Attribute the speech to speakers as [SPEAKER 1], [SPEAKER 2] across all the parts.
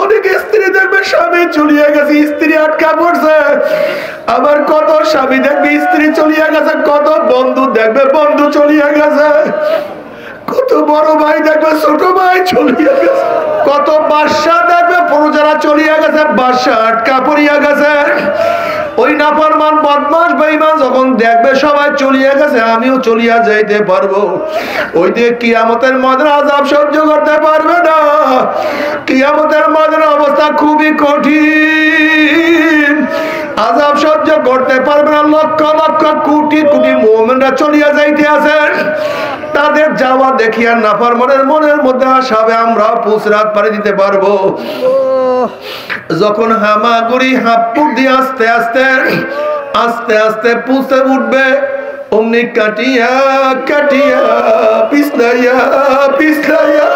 [SPEAKER 1] অনেক স্ত্রী দেখবে স্বামী চলিয়ে গেছে, স্ত্রী আটকা পড়ছে। আবার কত স্বামী দেখবে স্ত্রী চলিয়ে গেছে, কত বন্ধু দেখবে বন্ধু চলিয়ে গেছে, কত বড় ভাই দেখবে ছোট ভাই চলিয়ে গেছে, কত বাদশা দেখবে প্রজারা চলিয়ে গেছে, বাদশা আটকা পড়িয়া গেছে। ওই নাফরমান বদমাশ বেঈমান যখন দেখবে সবাই চলিয়ে গেছে, আমিও চলিয়া যাইতে পারবো, ওই দিয়ে কিয়ামতের ময়দানে আযাব সহ্য করতে পারবে না। কিয়ামতের ময়দানের অবস্থা খুবই কঠিন, আযাব সহ্য করতে পারবে না। লক্ষ লক্ষ কোটি কোটি মুমিনরা চলিয়া যাইতে আছে, তাদের যাওয়া দেখিয়া নাফরমানের মনের মধ্যে আশাবে আমরা পুসরাত পাড়ি দিতে পারবো। যখন হামাগুড়ি হাপ্পুর দিয়ে আস্তে আস্তে আস্তে আস্তে পুষে উঠবে, অমনি কাটিয়া কাটিয়া পিছলাইয়া পিছলাইয়া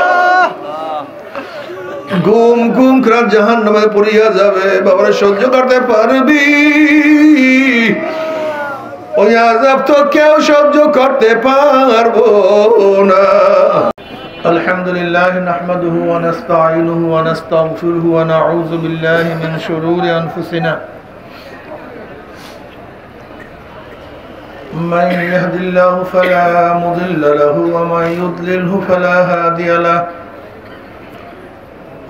[SPEAKER 1] ঘুম ঘুম করে জাহান্নামে পড়িয়া যাবে। বাবারা সহ্য করতে পারবি? ওই আযাব তো কেউ সহ্য করতে পারবো না। আলহামদুলিল্লাহ নাহমাদুহু ওয়া নাস্তাঈনুহু ওয়া নাস্তাগফিরুহু ওয়া নাউযু বিল্লাহি মিন শুরুরি আনফুসিনা মান ইয়াহদিল্লাহু ফালা মুদিল্লা লাহু ওয়া মান ইউদ্লিলহু ফালা হাদিয়া লাহু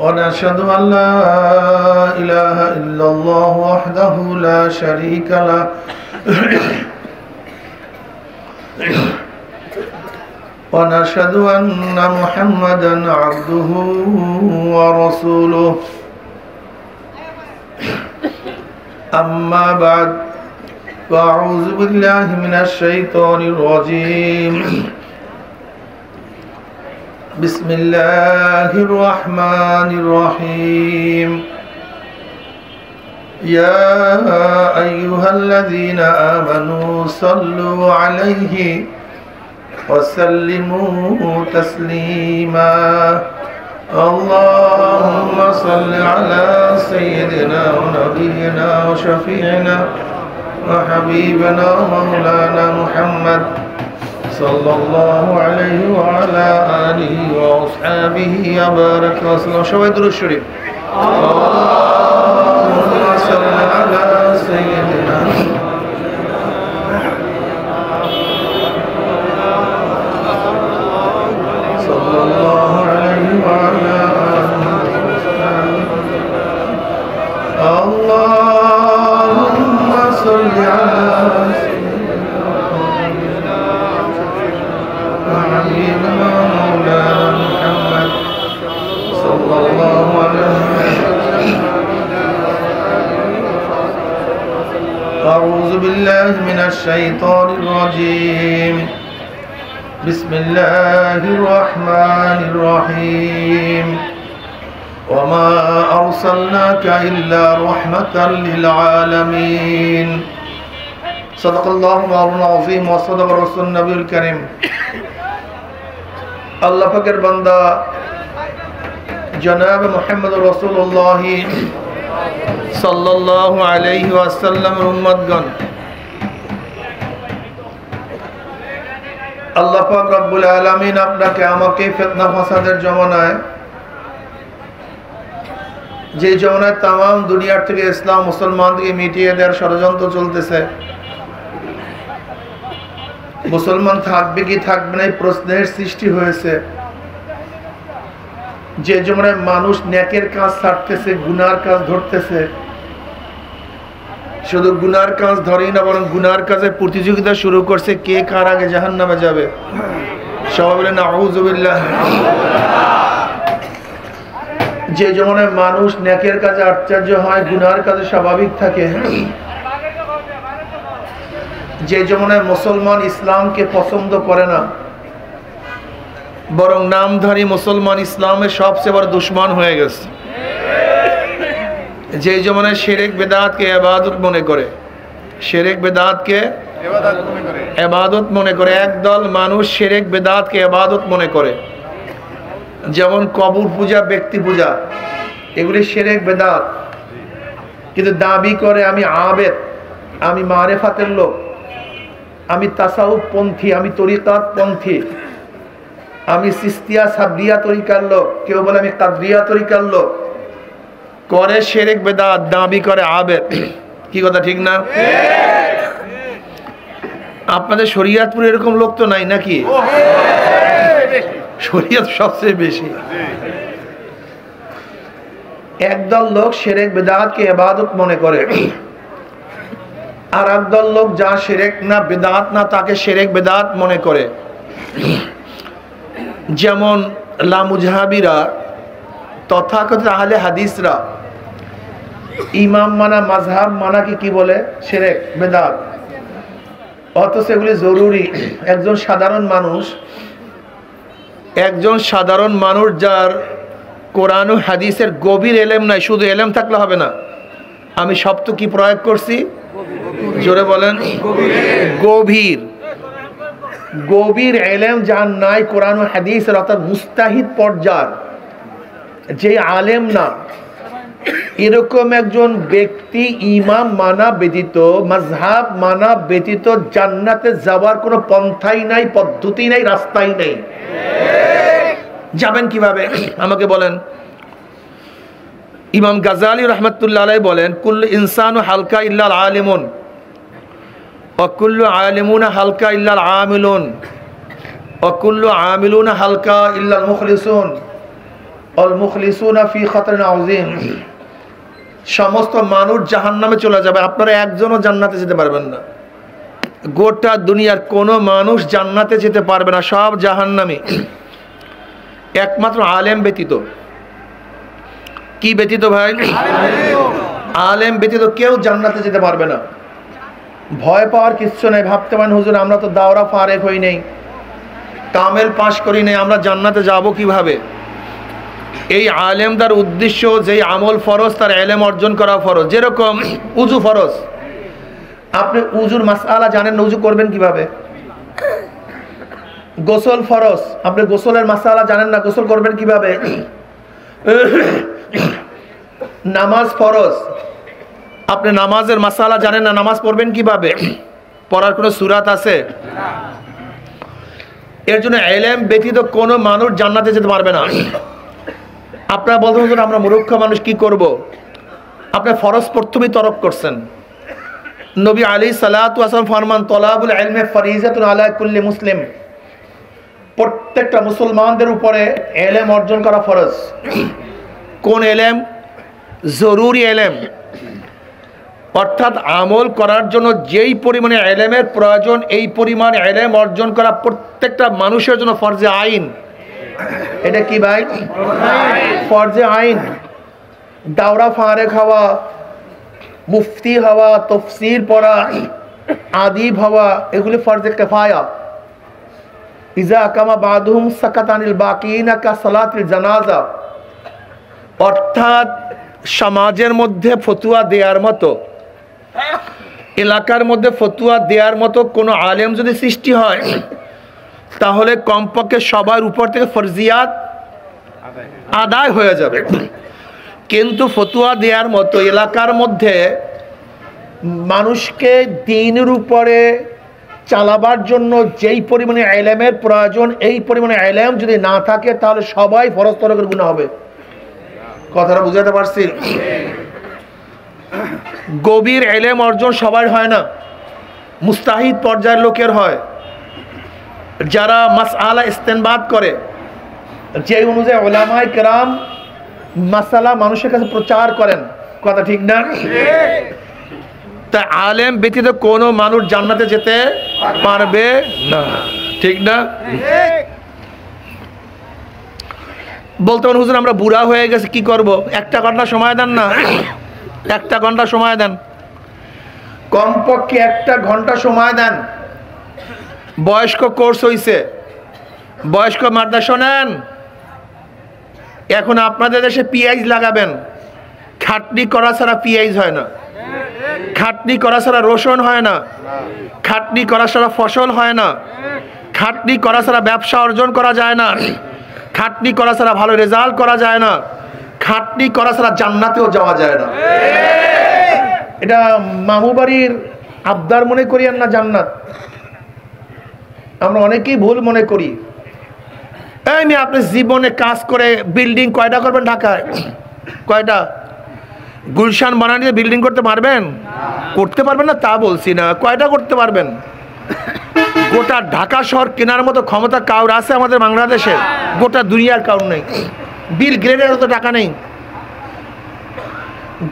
[SPEAKER 1] ওয়া নাশহাদু আন লা ইলাহা ইল্লাল্লাহু ওয়াহদাহু লা শারীকা লাহু ونشهد أن محمدا عبده ورسوله أما بعد فأعوذ بالله من الشيطان الرجيم بسم الله الرحمن الرحيم يا أيها الذين آمنوا صلوا عليه وسلموا تسليما اللهم صل على سيدنا ونبينا وشفيعنا وحبيبنا ومولانا محمد صلى الله عليه وعلى آله وأصحابه وبارك وسلم. شوي درود شريف. اللهم صل على سيدنا اللهم صل على سيدنا وحبيبنا مولانا محمد صلى الله عليه وسلم. أعوذ بالله من الشيطان الرجيم بسم الله الرحمن الرحيم وما أرسلناك إلا رحمة للعالمين صدق الله العظيم وصدق رسول النبي الكريم. আল্লাহ পাকের বান্দা জনাব মুহাম্মদ রাসূলুল্লাহ সাল্লাল্লাহু আলাইহি ওয়াসাল্লামের উম্মতগণ, আল্লাহ পাক রব্বুল আলামিন আপনাকে আমাকে ফিতনা ফাসাদের জমানায়, যে জমানায় তাম দুনিয়ার থেকে ইসলাম মুসলমানদেরকে মিটিয়ে দেওয়ার ষড়যন্ত্র চলতেছে, মুসলমান থাকবে কি থাকবে না এই প্রশ্নের সৃষ্টি হয়েছে, যে জমানায় মানুষ নেকের কাজ ছাড়তেছে, গুনার কাজ ধরতেছে, শুধু গুনার কাজ ধরেই না বরং গুনার কাজে প্রতিযোগিতা শুরু করছে, কে কার আগে জাহান্নামে যাবে। সবাই বলে নাউযু বিল্লাহ। যে জমানায় মানুষ নেকের কাজে আশ্চর্য হয়, গুনার কাজে স্বাভাবিক থাকে, যে জমানায় মুসলমান ইসলামকে পছন্দ করে না বরং নামধারী মুসলমান ইসলামের সবচেয়ে বড় দুশমন হয়ে গেছে, যে জমানায় শিরক বিদআতকে ইবাদত মনে করে, শিরক বিদআতকে ইবাদত মনে করে, একদল মানুষ শিরক বিদআতকে ইবাদত মনে করে, যেমন কবর পূজা, ব্যক্তি পূজা, এগুলি শিরক বিদআত, কিন্তু দাবি করে আমি আবেদ, আমি মারিফাতের লোক, আমি তাসাউফ পন্থী, আমি তরিকাত পন্থী, আমি সিস্তিয়া সাবরিয়া তরিকার লোক, কেউ বলে আমি কাদরিয়া তরিকার লোক, করে শিরক বিদআত, দাবি করে আবেদ। কি কথা ঠিক না? আপনাদের শরীয়তপুরে এরকম লোক তো নাই নাকি? শরীয়ত সবচেয়ে বেশি। একদল লোক শিরক বিদআতকে ইবাদত মনে করে, আর একদল লোক যা শিরক না বিদআত না তাকে শিরক বিদআত মনে করে। যেমন লামুজহাবিরা, তথাকথিত আহলে হাদিসরা ইমাম মানা মাযহাব মানা কি বলে? শিরক বিদআত। অথচ এগুলি জরুরি। একজন সাধারণ মানুষ যার কোরআন ও হাদিসের গভীর এলেম নাই, শুধু এলেম থাকলে হবে না। আমি শব্দ কি প্রয়োগ করছি? জোরে বলেন। গভীর এলেম যার নাই কোরআন ও হাদিসের, অর্থাৎ মুস্তাহিদ পর্যায়ের, যে আলেম না, এরকম একজন ব্যক্তি ইমাম মানা ব্যতীত, মাযহাব মানা ব্যতীত জান্নাতে যাওয়ার কোনো পন্থাই নাই, পদ্ধতি নাই, রাস্তাই নাই। যাবেন কিভাবে আমাকে বলেন? ইমাম গাজালি রাহমাতুল্লাহ আলাইহি বলেন, কুল্লু ইনসানু হালকা ইল্লাল আলিমুন ওয়া কুল্লু আলিমুনা হালকা ইল্লাল আমিলুন ওয়া কুল্লু আমিলুনা হালকা ইল্লাল মুখলিসুন ওয়াল মুখলিসুনা ফি খাতারিন আযীম। সমস্ত মানুষ জাহান্নামে চলে যাবে, আপনারা একজনও জান্নাতে যেতে পারবেন না। গোটা দুনিয়ার কোনো মানুষ জান্নাতে যেতে পারবে না, সব জাহান্নামী, একমাত্র আলেম ব্যতীত। কি ব্যতীত ভাই? আলেম ব্যতীত কেউ জান্নাতে যেতে পারবে না। ভয় পাওয়ার কিচ্ছু নেই। ভাবতে পারেন হুজুর আমরা তো দাওরা ফারেক হই নাই, কামেল পাশ করি নাই, আমরা জান্নাতে যাব কিভাবে? এই আলেমদার উদ্দেশ্য, যেই আমল ফরজ তার এলেম অর্জন করা ফরজ। যেরকম উজু ফরজ, আপনি উজুর মাসআলা জানেন না, উজু করবেন কিভাবে? গোসল ফরজ, আপনি গোসলের মাসআলা জানেন না, গোসল করবেন কিভাবে? নামাজ ফরজ, আপনি নামাজের মাসআলা জানেন না, নামাজ পড়বেন কিভাবে? পড়ার কোনো সূরাত আছে? এর জন্য ইলম ব্যতীত কোনো মানুষ জান্নাতে যেতে পারবে না। আপনারা বলতে আমরা মূর্খ মানুষ, কি করব? আপনি ফরজ প্রথমেই তরক করছেন। নবী আলাইহিস সালাতু ওয়াস সালাম ফরমান, তলাবুল ইলমি ফরিজাতুন আলা কুল্লি মুসলিম। প্রত্যেকটা মুসলমানদের উপরে ইলম অর্জন করা ফরজ। কোন ইলম? জরুরি ইলম, অর্থাৎ আমল করার জন্য যেই পরিমাণে ইলমের প্রয়োজন, এই পরিমাণ ইলম অর্জন করা প্রত্যেকটা মানুষের জন্য ফরজে আইন। এটা কি ভাই? ফরজে আইন। দাওরা ফারেক হওয়া, মুফতি হওয়া, তাফসীর পড়া, আদিব হওয়া, এগুলি ফরজে কিফায়া। ইজা কামা বাদুহুম সাকাতানিল বাকিনা কা সালাতিল জানাজা। অর্থাৎ সমাজের মধ্যে ফতোয়া দেওয়ার মতো, এলাকার মধ্যে ফতোয়া দেওয়ার মতো কোনো আলেম যদি সৃষ্টি হয়, তাহলে কমপক্ষে সবার উপর থেকে ফরজিয়াত আদায় হয়ে যাবে। কিন্তু ফতোয়া দেওয়ার মতো এলাকার মধ্যে মানুষকে দ্বীনের উপরে চালাবার জন্য যেই পরিমাণে ইলমের প্রয়োজন, এই পরিমাণে ইলম যদি না থাকে, তাহলে সবাই ফরজ তরকের গুনাহ হবে। কথাটা বুঝাতে পারছি? গভীর ইলম অর্জন সবার হয় না, মুস্তাহিদ পর্যায়ের লোকের হয়। যারা মাসআলা ইস্তেনবাত করে, যে অনুযায়ী উলামায়ে কেরাম মাসালা মানুষের কাছে প্রচার করেন। কথা ঠিক না? তা আলেম ব্যতীত কোনো মানুষ জান্নাতে যেতে পারবে না, ঠিক না? বলতে পারেন হুজুর আমরা বুড়া হয়ে গেছে, কি করব? একটা ঘন্টা সময় দেন না, একটা ঘন্টা সময় দেন, কমপক্ষে একটা ঘন্টা সময় দেন। বয়স্ক কোর্স হইছে, বয়স্ক মাদ্রাসা নেন। এখন আপনাদের দেশে পিএইচ লাগাবেন, খাটনি করা ছাড়া পিএইচ হয় না, খাটনি করা ছাড়া রোশন হয় না, খাটনি করা ছাড়া ফসল হয় না, খাটনি করা ছাড়া ব্যবসা অর্জন করা যায় না, খাটনি করা ছাড়া ভালো রেজাল্ট করা যায় না, খাটনি করা ছাড়া জান্নাতেও যাওয়া যায় না। এটা মামু বাড়ির আবদার মনে করি আর না জান্নাত। আমরা অনেকেই ভুল মনে করি। এই মেয়ে, আপনি জীবনে কাজ করে বিল্ডিং কয়টা করবেন ঢাকায়? কয়টা? গুলশান বানানিতে বিল্ডিং করতে পারবেন? করতে পারবেন না তা বলছি না, কয়টা করতে পারবেন? গোটা ঢাকা শহর কেনার মতো ক্ষমতা কাউর আছে আমাদের বাংলাদেশে? গোটা দুনিয়ার কাউর নেই। বিল গ্রেডের তো টাকা নেই।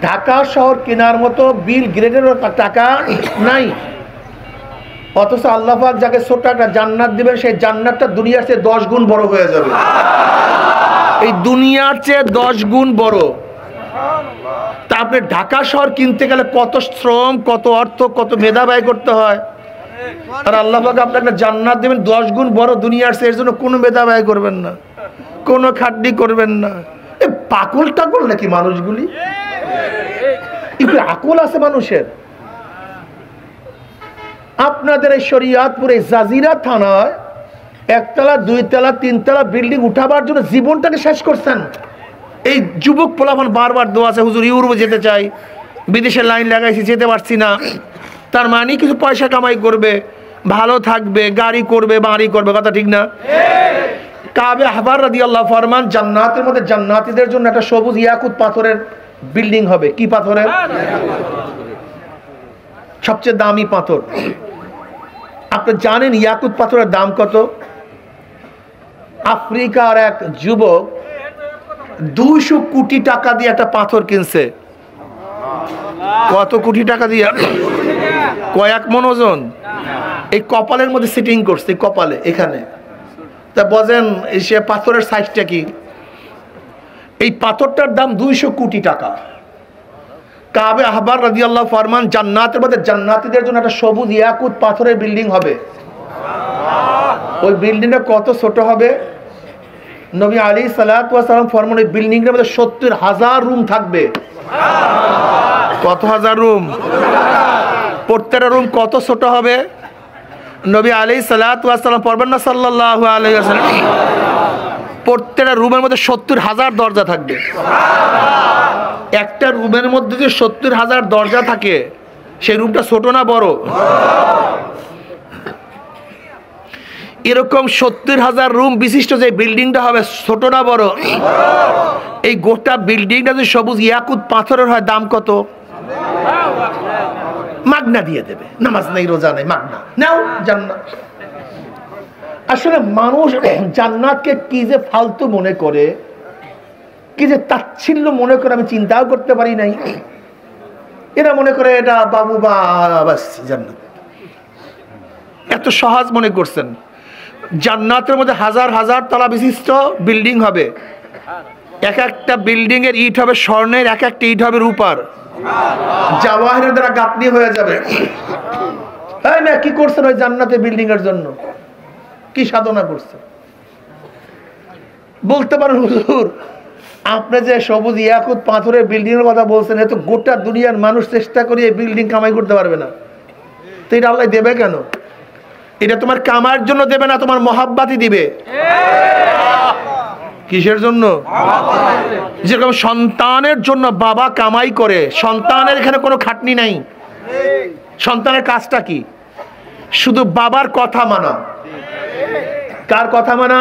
[SPEAKER 1] ঢাকা শহর কেনার মতো বিল গ্রেডেরও টাকা নাই। অথচ আল্লাহ পাক যাকে ছোট্ট একটা জান্নাত দিবেন, সেই জান্নাতটা দুনিয়ার চেয়ে 10 গুণ বড় হয়ে যাবে। এই দুনিয়ার চেয়ে 10 গুণ বড়। তা আপনি ঢাকা শহর কিনতে গেলে কত শ্রম, কত অর্থ, কত মেধা ব্যয় করতে হয়। আর আল্লাহ পাক আপনাকে জান্নাত দেবেন 10 গুণ বড় দুনিয়ার চেয়ে। এর জন্য কোনো মেধা ব্যয় করবেন না, কোনো খাটনি করবেন না। এ পাগল টাগল নাকি মানুষগুলি? একটু আকল আছে মানুষের? আপনাদের এই শরীয়তপুরে জাজিরা থানায় 1 তলা 2 তলা 3 তলা বিল্ডিং উঠাবার জন্য জীবনটাকে শেষ করছেন। এই যুবক পোলাপান বারবার দোয়া আছে, হুজুর ইউরোপে যেতে চাই, বিদেশে লাইন লাগাইছি, যেতে পারছি না। তার মানে কিছু পয়সা কামাই করবে, ভালো থাকবে, গাড়ি করবে, বাড়ি করবে, কথা ঠিক না? কাবে আহবার রাদিয়াল্লাহু ফরমান, জান্নাতের মধ্যে জান্নাতীদের জন্য একটা সবুজ ইয়াকুত পাথরের বিল্ডিং হবে। কি পাথরের? সবচেয়ে দামি পাথর। আপনি জানেন ইয়াকুত পাথরের দাম কত? আফ্রিকার এক যুবক 200 কোটি টাকা দিয়ে একটা পাথর কিনছে। কত কোটি টাকা দিয়ে? কয়েক মন ওজন। এই কপালের মধ্যে সিটিং করছে, কপালে এখানে। তা বলেন সে পাথরের সাইজটা কি? এই পাথরটার দাম 200 কোটি টাকা। কাবে আহবার রাদিয়াল্লাহু ফরমান, জান্নাতের মধ্যে জান্নাতীদের জন্য একটা সবুজ ইয়াকুত পাথরের বিল্ডিং হবে। ওই বিল্ডিংটা কত ছোট হবে? নবী আলাইহিস সালাতু ওয়াস সালাম ফরমান, ওই বিল্ডিংটার মধ্যে 70,000 রুম থাকবে। কত হাজার রুম? প্রত্যেকটা রুম কত ছোট হবে? নবী আলাইহিস সালাতু ওয়াস সালাম ফরমান না সাল্লাল্লাহু আলাইহি ওয়াসাল্লাম, প্রত্যেকটা রুমের মধ্যে 70,000 দরজা থাকবে। একটা রুমের মধ্যে যে 70,000 দরজা থাকে, সেই রুমটা ছোট না বড়? এরকম 70,000 রুম বিশিষ্ট যে বিল্ডিংটা হবে, ছোট না বড়? এই গোটা বিল্ডিংটা যদি সবুজ ইয়াকুত পাথরের হয়, দাম কত? মাগনা দিয়ে দেবে। নামাজ নেই, রোজা নেই, মাগনা নাও জান্নাত। আসলে মানুষ জান্নাতকে কি যে ফালতু মনে করে, কি যে তাচ্ছিল্য মনে করে, আমি চিন্তাও করতে পারি নাই। এরা মনে করে এটা বাবু বা বাস জান্নাত, এত সহজ মনে করছেন। জান্নাতের মধ্যে হাজার হাজার তলা বিশিষ্ট বিল্ডিং হবে। এক একটা বিল্ডিং এর ইট হবে স্বর্ণের, এক একটা ইট হবে রূপার, জাওয়াহিরের দ্বারা গাঁথনি হয়ে যাবে। তাই না? কি করছেন ওই জান্নাতে বিল্ডিং এর জন্য? কি সাধনা করছেন? বলতে পারেন হুজুর আপনি যে সবুজ ইয়াকুত পাথরের বিল্ডিং এর কথা বলছেন, এত গোটা দুনিয়ার মানুষ চেষ্টা করে এই বিল্ডিং কামাই করতে পারবে না, তো এটা আল্লাহ দেবে কেন? এটা তোমার কামার জন্য দেবে না, তোমার মহাব্বাতই দিবে। কিসের জন্য? যেরকম সন্তানের জন্য বাবা কামাই করে, সন্তানের এখানে কোনো খাটনি নাই। সন্তানের কাজটা কি? শুধু বাবার কথা মানা। কার কথা মানা?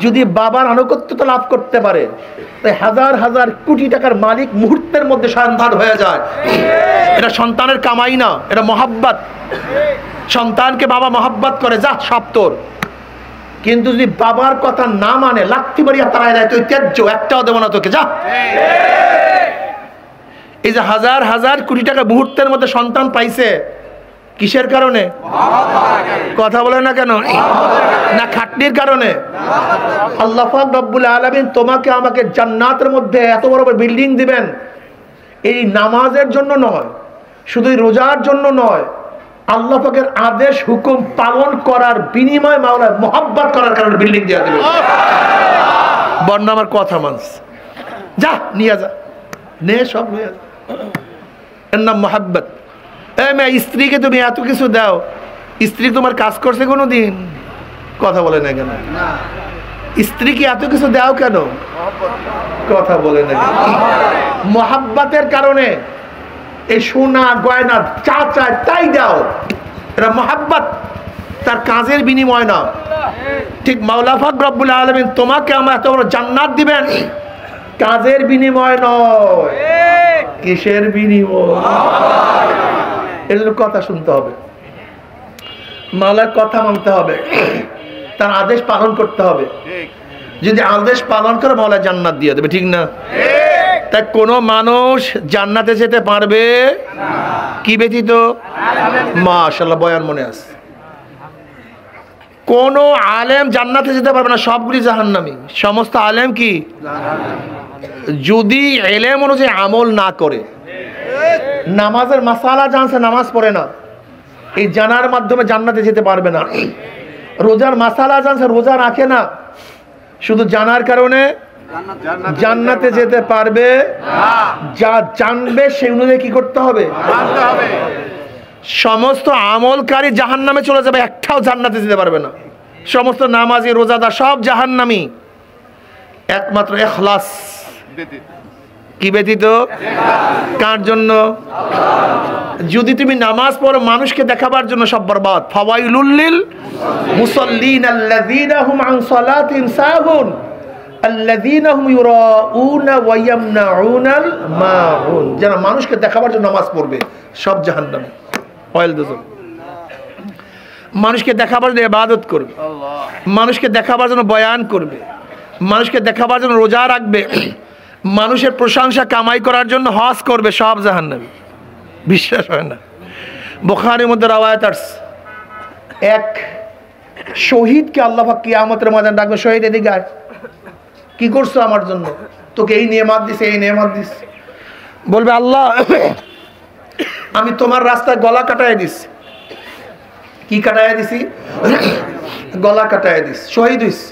[SPEAKER 1] যদি বাবার আনুগত্যতা লাভ করতে পারে, তাই হাজার হাজার কোটি টাকার মালিক মুহূর্তের মধ্যে সন্তান হয়ে যায়। এটা সন্তানের কামাই না, এটা মহাব্বত। সন্তানকে বাবা মহাব্বত করে, যা সব তোর। কিন্তু যদি বাবার কথা না মানে, লাথি মারিয়া তাড়ায় দেয়, তুই ত্যায্য, একটাও দেবো না তোকে, যা। এই যে হাজার হাজার কোটি টাকা মুহূর্তের মধ্যে সন্তান পাইছে, কিসের কারণে? কথা বলে না কেন? না খাটনির কারণে? আল্লাহ পাক রব্বুল আলামিন তোমাকে আমাকে জান্নাতের মধ্যে এত বড় বড় বিল্ডিং দিবেন, এই নামাজের জন্য নয়, শুধু রোজার জন্য নয়, আল্লাহ পাকের আদেশ হুকুম পালন করার বিনিময় মাওলা মোহাব্বত করার কারণে বিল্ডিং দিয়ে দিবেন। বন্যা আমার কথা মানস, যা নিয়ে যা, নে সব নিয়ে যা, এর নাম মোহাব্বত। স্ত্রীকে তুমি এত কিছু দাও, স্ত্রী তোমার কাজ করছে কোনোদিন? কথা বলে না কেন? স্ত্রীকে এত কিছু দাও কেন? কথা বলে না কেন? মোহাব্বতের কারণে। এই সোনা গয়না যা চায় তাই দাও, এটা মোহাব্বত, তার কাজের বিনিময় না। ঠিক মাওলা পাক রব্বুল আলামিন তোমাকে আমার এত বড় জান্নাত দিবেন, কাজের বিনিময় নয়। কিসের বিনিময়? এর জন্য কথা শুনতে হবে, মাওলার কথা মানতে হবে, তার আদেশ পালন করতে হবে। যদি আদেশ পালন করে মাওলা জান্নাত দিয়ে দেবে, ঠিক না? তাই কোনো মানুষ জান্নাতে যেতে পারবে কি ব্যতীত? মাশাআল্লাহ, বয়ান মনে আছে। কোন আলেম জান্নাতে যেতে পারবে না, সবগুলি জাহান্নামী। সমস্ত আলেম কি? যদি ইলম অনুযায়ী আমল না করে। নামাজের মাসালা জানছে, নামাজ পড়ে না, এই জানার মাধ্যমে জান্নাতে যেতে পারবে না। রোজার মাসালা জানছে, রোজা রাখে না, শুধু জানার কারণে জান্নাতে যেতে পারবে। যা জানবে সেই অনুযায়ী কি করতে হবে? সমস্ত আমলকারী জাহান্নামে চলে যাবে, একটাও জান্নাতে যেতে পারবে না। সমস্ত নামাজি রোজাদার সব জাহান্নামী, একমাত্র ইখলাস কি ব্যতীত? কার জন্য? যদি তুমি নামাজ পড়ো মানুষকে দেখাবার জন্য, সব বরবাদ। ফাওয়াইলুল লিল মুসাল্লিন আল্লাযীনা হুম আন সালাতিহিম সাহুন আল্লাযীনা হুম ইউরাউনা ওয়া ইয়ামনাউনাল মাউন। যারা মানুষকে দেখাবার জন্য নামাজ পড়বে সব জাহান্নামী। ওয়াইল দুজুল। মানুষকে দেখাবার জন্য ইবাদত করবে, মানুষকে দেখাবার জন্য বয়ান করবে, মানুষকে দেখাবার জন্য রোজা রাখবে, মানুষের প্রশংসা কামাই করার জন্য হজ করবে, সব জাহান্নামী। বিশ্বাস হয় না? বুখারীর মধ্যে রওয়ায়াত আছে, এক শহীদকে আল্লাহ পাক কিয়ামতের ময়দানে ডাকবে, শহীদ এদিকে আয়, কি করছো আমার জন্য? তোকে এই নেয়ামত দিছে, এই নেয়ামত দিছে। বলবে আল্লাহ আমি তোমার রাস্তায় গলা কাটায় দিছি। কি কাটায় দিছি? গলা কাটায় দিছি, শহীদ হইছি।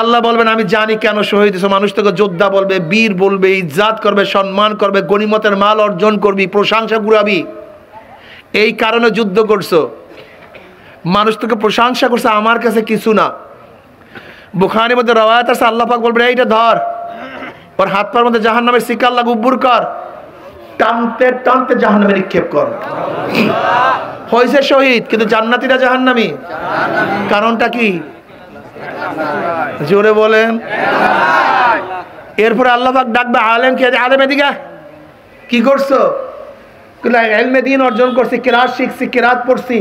[SPEAKER 1] আল্লাহ বলবেন আমি জানি কেন শহীদ হইছো। মানুষ তোকে যোদ্ধা বলবে, বীর বলবে, ইজ্জাত করবে, সম্মান করবে, গনিমতের মাল অর্জন করবি, প্রশংসা কুড়াবি, এই কারণে যুদ্ধ করছো। মানুষ তোকে প্রশংসা করছে, আমার কাছে কিছু না। বুখারীর মধ্যে রওয়ায়াত আছে, আল্লাহ পাক বলবেন এইটা ধর, ওর হাত পার মধ্যে জাহান্নামের শিকল লাগা উব্বুর কর, টানতে টানতে জাহান্নামে নিক্ষেপ কর। হয়েছে শহীদ, কিন্তু জান্নাতীরা জাহান্নামী। কারণটা কি? জোরে বলেন। এরপরে আল্লাহ পাক ডাকবে আলেমকে, আলেম এদিকে, কি করছো? ইলমে দ্বীন অর্জন করছি, কিরাত শিখছি, কিরাত পড়ছি,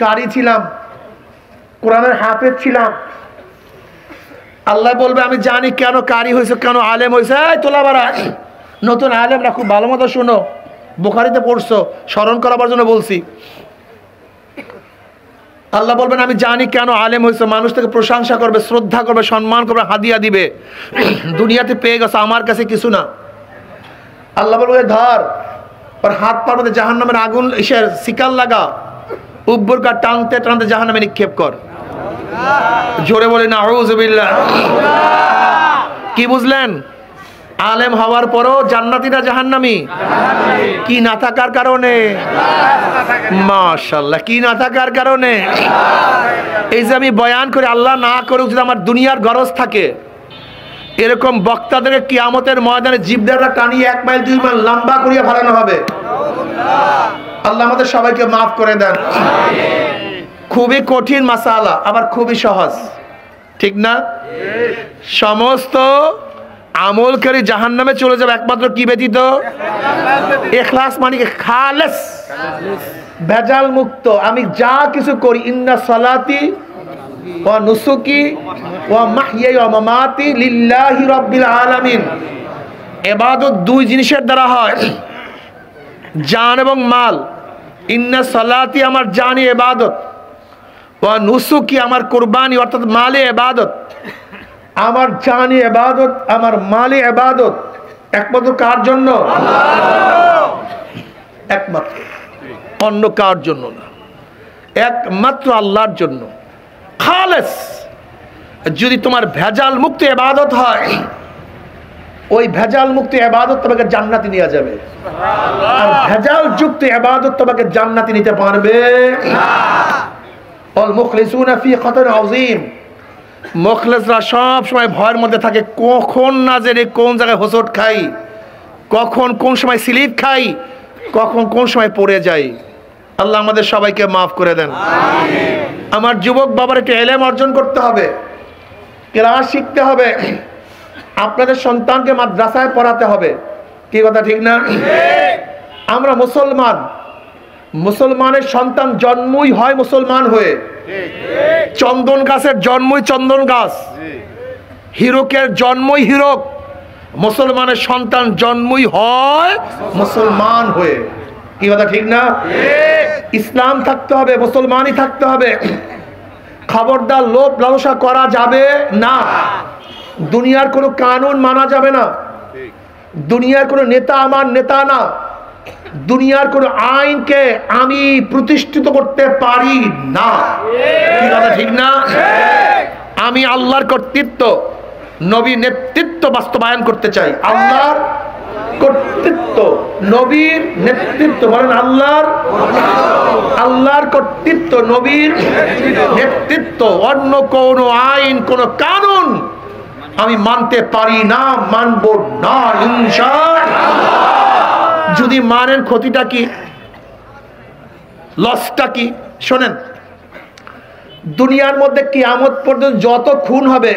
[SPEAKER 1] কারি ছিলাম, কোরআনের হাফেজ ছিলাম। আল্লাহ বলবে আমি জানি কেন কারি হয়েছে, কেন আলেম হয়েছে। তোলা বাড়া, নতুন আলেমরা খুব ভালো মতো শোনো, বুখারীতে পড়ছো, স্মরণ করাবার জন্য বলছি। আল্লাহ বলবেন আমি জানি কেন আলেম হয়েছে, মানুষ থেকে প্রশংসা করবে, শ্রদ্ধা করবে, সম্মান করবে, হাদিয়া দিবে। দুনিয়াতে পেয়ে গেছে, আমার কাছে কিছু না। আল্লাহ বলবে ধর, ওর হাত পার মধ্যে জাহান্নামের আগুন ইসের শিকল লাগা, উব্বুর কার টানতে টানতে জাহান্নামে নিক্ষেপ কর। জোরে বলে না আউযুবিল্লাহ। কি বুঝলেন? আলেম হওয়ার পরও জান্নাতীরা জাহান্নামী। কি না থাকার কারণে? মাশাআল্লাহ, কি না থাকার কারণে? এই যে আমি বয়ান করে, আল্লাহ না করুক যদি আমার দুনিয়ার গরজ থাকে, এরকম বক্তাদের কিয়ামতের ময়দানে জিবদাররা টানিয়ে 1 মাইল 2 মাইল লম্বা করিয়া ফেলানো হবে। আল্লাহ আমাদের সবাইকে মাফ করে দেন। খুবই কঠিন মাসালা, আবার খুবই সহজ, ঠিক না? সমস্ত আমলকারী জাহান্নামে চলে যাবে একমাত্র কি ব্যতীত? ইখলাস মানে কি? খালেস, ভেজাল মুক্ত। আমি যা কিছু করি, ইন্না সালাতি ওয়া নুসুকি ওয়া মাহইয়াই ওয়া মামাতি লিল্লাহি রাব্বিল আলামিন। ইবাদত দুই জিনিসের দ্বারা হয়, জান এবং মাল। ইন্না সালাতি আমার জানি ইবাদত, ওয়া নুসুকি আমার কুরবানি অর্থাৎ মালে ইবাদত। আমার জানি ইবাদত, আমার মালে ইবাদত। একমাত্র কার জন্য? একমাত্র, অন্য কার জন্য না, একমাত্র আল্লাহর জন্য। খালেস। যদি তোমার ভেজাল মুক্ত ইবাদত হয়, ওই ভেজাল মুক্ত ইবাদত তোমাকে জান্নাতে নিয়ে যাবে। আর ভেজাল যুক্ত ইবাদত তোমাকে জান্নাতে নিতে পারবে না। আল মুখলিসুনা ফি খাতার আযীম। মুখলিসরা সব সময় ভয়ের মধ্যে থাকে, কখন না জেনে কোন জায়গায় হোঁচট খাই, কখন কোন সময় স্লিপ খাই, কখন কোন সময় পড়ে যাই। আল্লাহ আমাদের সবাইকে মাফ করে দেন। আমার যুবক বাবার একটু ইলম অর্জন করতে হবে, ক্লাস শিখতে হবে, আপনাদের সন্তানকে মাদ্রাসায় পড়াতে হবে, কি কথা ঠিক না? আমরা মুসলমান, মুসলমানের সন্তান জন্মই হয় মুসলমান হয়ে। চন্দন গাছের জন্মই চন্দন গাছ, হীরকের জন্মই হীরক। মুসলমানের সন্তান জন্মই হয় মুসলমান হয়ে। কি কথা ঠিক না? ইসলাম থাকতে হবে, মুসলমানই থাকতে হবে। খবরদার লোভ লালসা করা যাবে না। দুনিয়ার কোনো কানুন মানা যাবে না। দুনিয়ার কোনো নেতা আমার নেতা না। দুনিয়ার কোনো আইনকে আমি প্রতিষ্ঠিত করতে পারি না। কি কথা ঠিক না? আমি আল্লাহর কর্তৃত্ব, নবীর নেতৃত্ব বাস্তবায়ন করতে চাই। আল্লাহর কর্তৃত্ব, নবীর নেতৃত্ব, বলেন আল্লাহর কর্তৃত্ব, নবীর নেতৃত্ব। অন্য কোন আইন, কোন কানুন আমি মানতে পারি না, মানব না ইনশাআল্লাহ। যদি মানেন ক্ষতিটা কি, লসটা কি? শোনেন, দুনিয়ার মধ্যে কিয়ামত পর্যন্ত যত খুন হবে,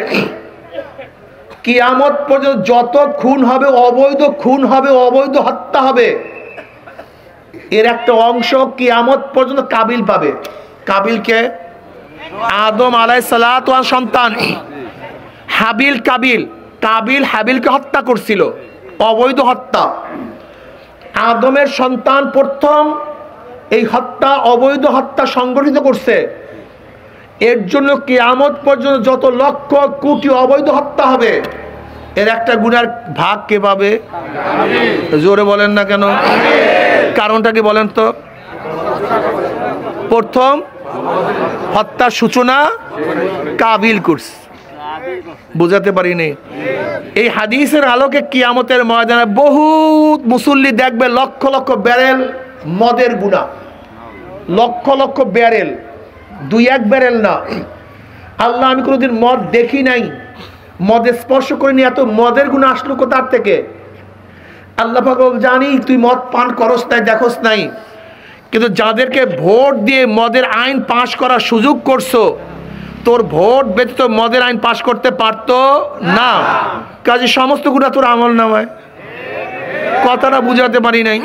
[SPEAKER 1] কিয়ামত পর্যন্ত যত খুন হবে, অবৈধ খুন হবে, অবৈধ হত্যা হবে, এর একটা অংশ কিয়ামত পর্যন্ত কাবিল পাবে। কাবিলকে? আদম আলাইহিস সালাতু ওয়াস সন্তান হাবিল। কাবিল হাবিলকে হত্যা করছিল, অবৈধ হত্যা। আদমের সন্তান প্রথম এই হত্যা, অবৈধ হত্যা সংগঠিত করছে। এর জন্য কিয়ামত পর্যন্ত যত লক্ষ কোটি অবৈধ হত্যা হবে, এর একটা গুনার ভাগ কে পাবে? জোরে বলেন না কেন? কারণটা কি বলেন তো? প্রথম হত্যার সূচনা কাবিল করছে। বুঝাতে পারিনি? এই হাদিসের আলোকে কিয়ামতের ময়দানে বহুত মুসল্লি দেখবে লক্ষ লক্ষ ব্যারেল মদের গুনাহ, লক্ষ লক্ষ ব্যারেল, 2-1 ব্যারেল না। আল্লাহ, আমি কোনোদিন মদ দেখি নাই, মদে স্পর্শ করিনি, এত মদের গুনাহ আসলো কোথার থেকে? আল্লাহ পাক জানি তুই মদ পান করস নাই, দেখোস নাই, কিন্তু যাদেরকে ভোট দিয়ে মদের আইন পাশ করার সুযোগ করছো, তোর ভোট ব্যতীত মদের আইন পাশ করতে পারতো না। কাজে সমস্ত গুনাহ তোর আমল নামায়। কথাটা বুঝাতে পারি নাই?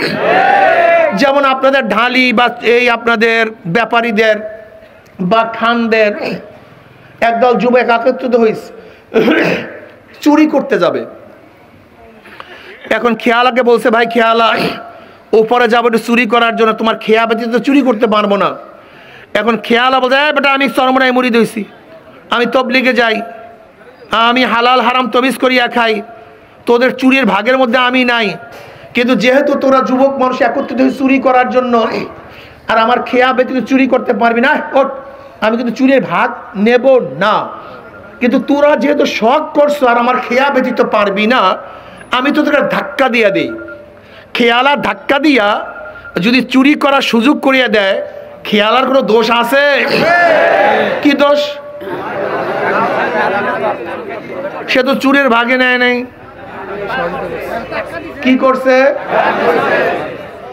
[SPEAKER 1] যেমন আপনাদের ঢালি বা এই আপনাদের ব্যাপারীদের বা খানদের একদল যুবক একত্রিত হয়েছে, চুরি করতে যাবে। এখন খেয়ালাকে বলছে, ভাই খেয়ালা, উপরে যাবো একটু চুরি করার জন্য, তোমার খেয়া ব্যতীত চুরি করতে পারবো না। এখন খেয়ালা বলছে, বেটা আমি চরমনায় মুড়ি দইছি, আমি তবলিগে যাই, আমি হালাল হারাম তমিজ করিয়া খাই, তোদের চুরির ভাগের মধ্যে আমি নাই। কিন্তু যেহেতু তোরা যুবক মানুষ একত্রিত হয়ে চুরি করার জন্য, আর আমার খেয়া ব্যতীত চুরি করতে পারবি না, ওঠ, আমি কিন্তু চুরির ভাগ নেব না। কিন্তু তোরা যেহেতু শখ করছো আর আমার খেয়া ব্যতীত পারবি না, আমি তো তোরা ধাক্কা দিয়া দিই। খেয়ালা ধাক্কা দিয়া যদি চুরি করার সুযোগ করিয়া দেয়, খেয়ালার কোনো দোষ আছে? কি দোষ? সে তো চুরির ভাগে নেয় নাই, কি করছে?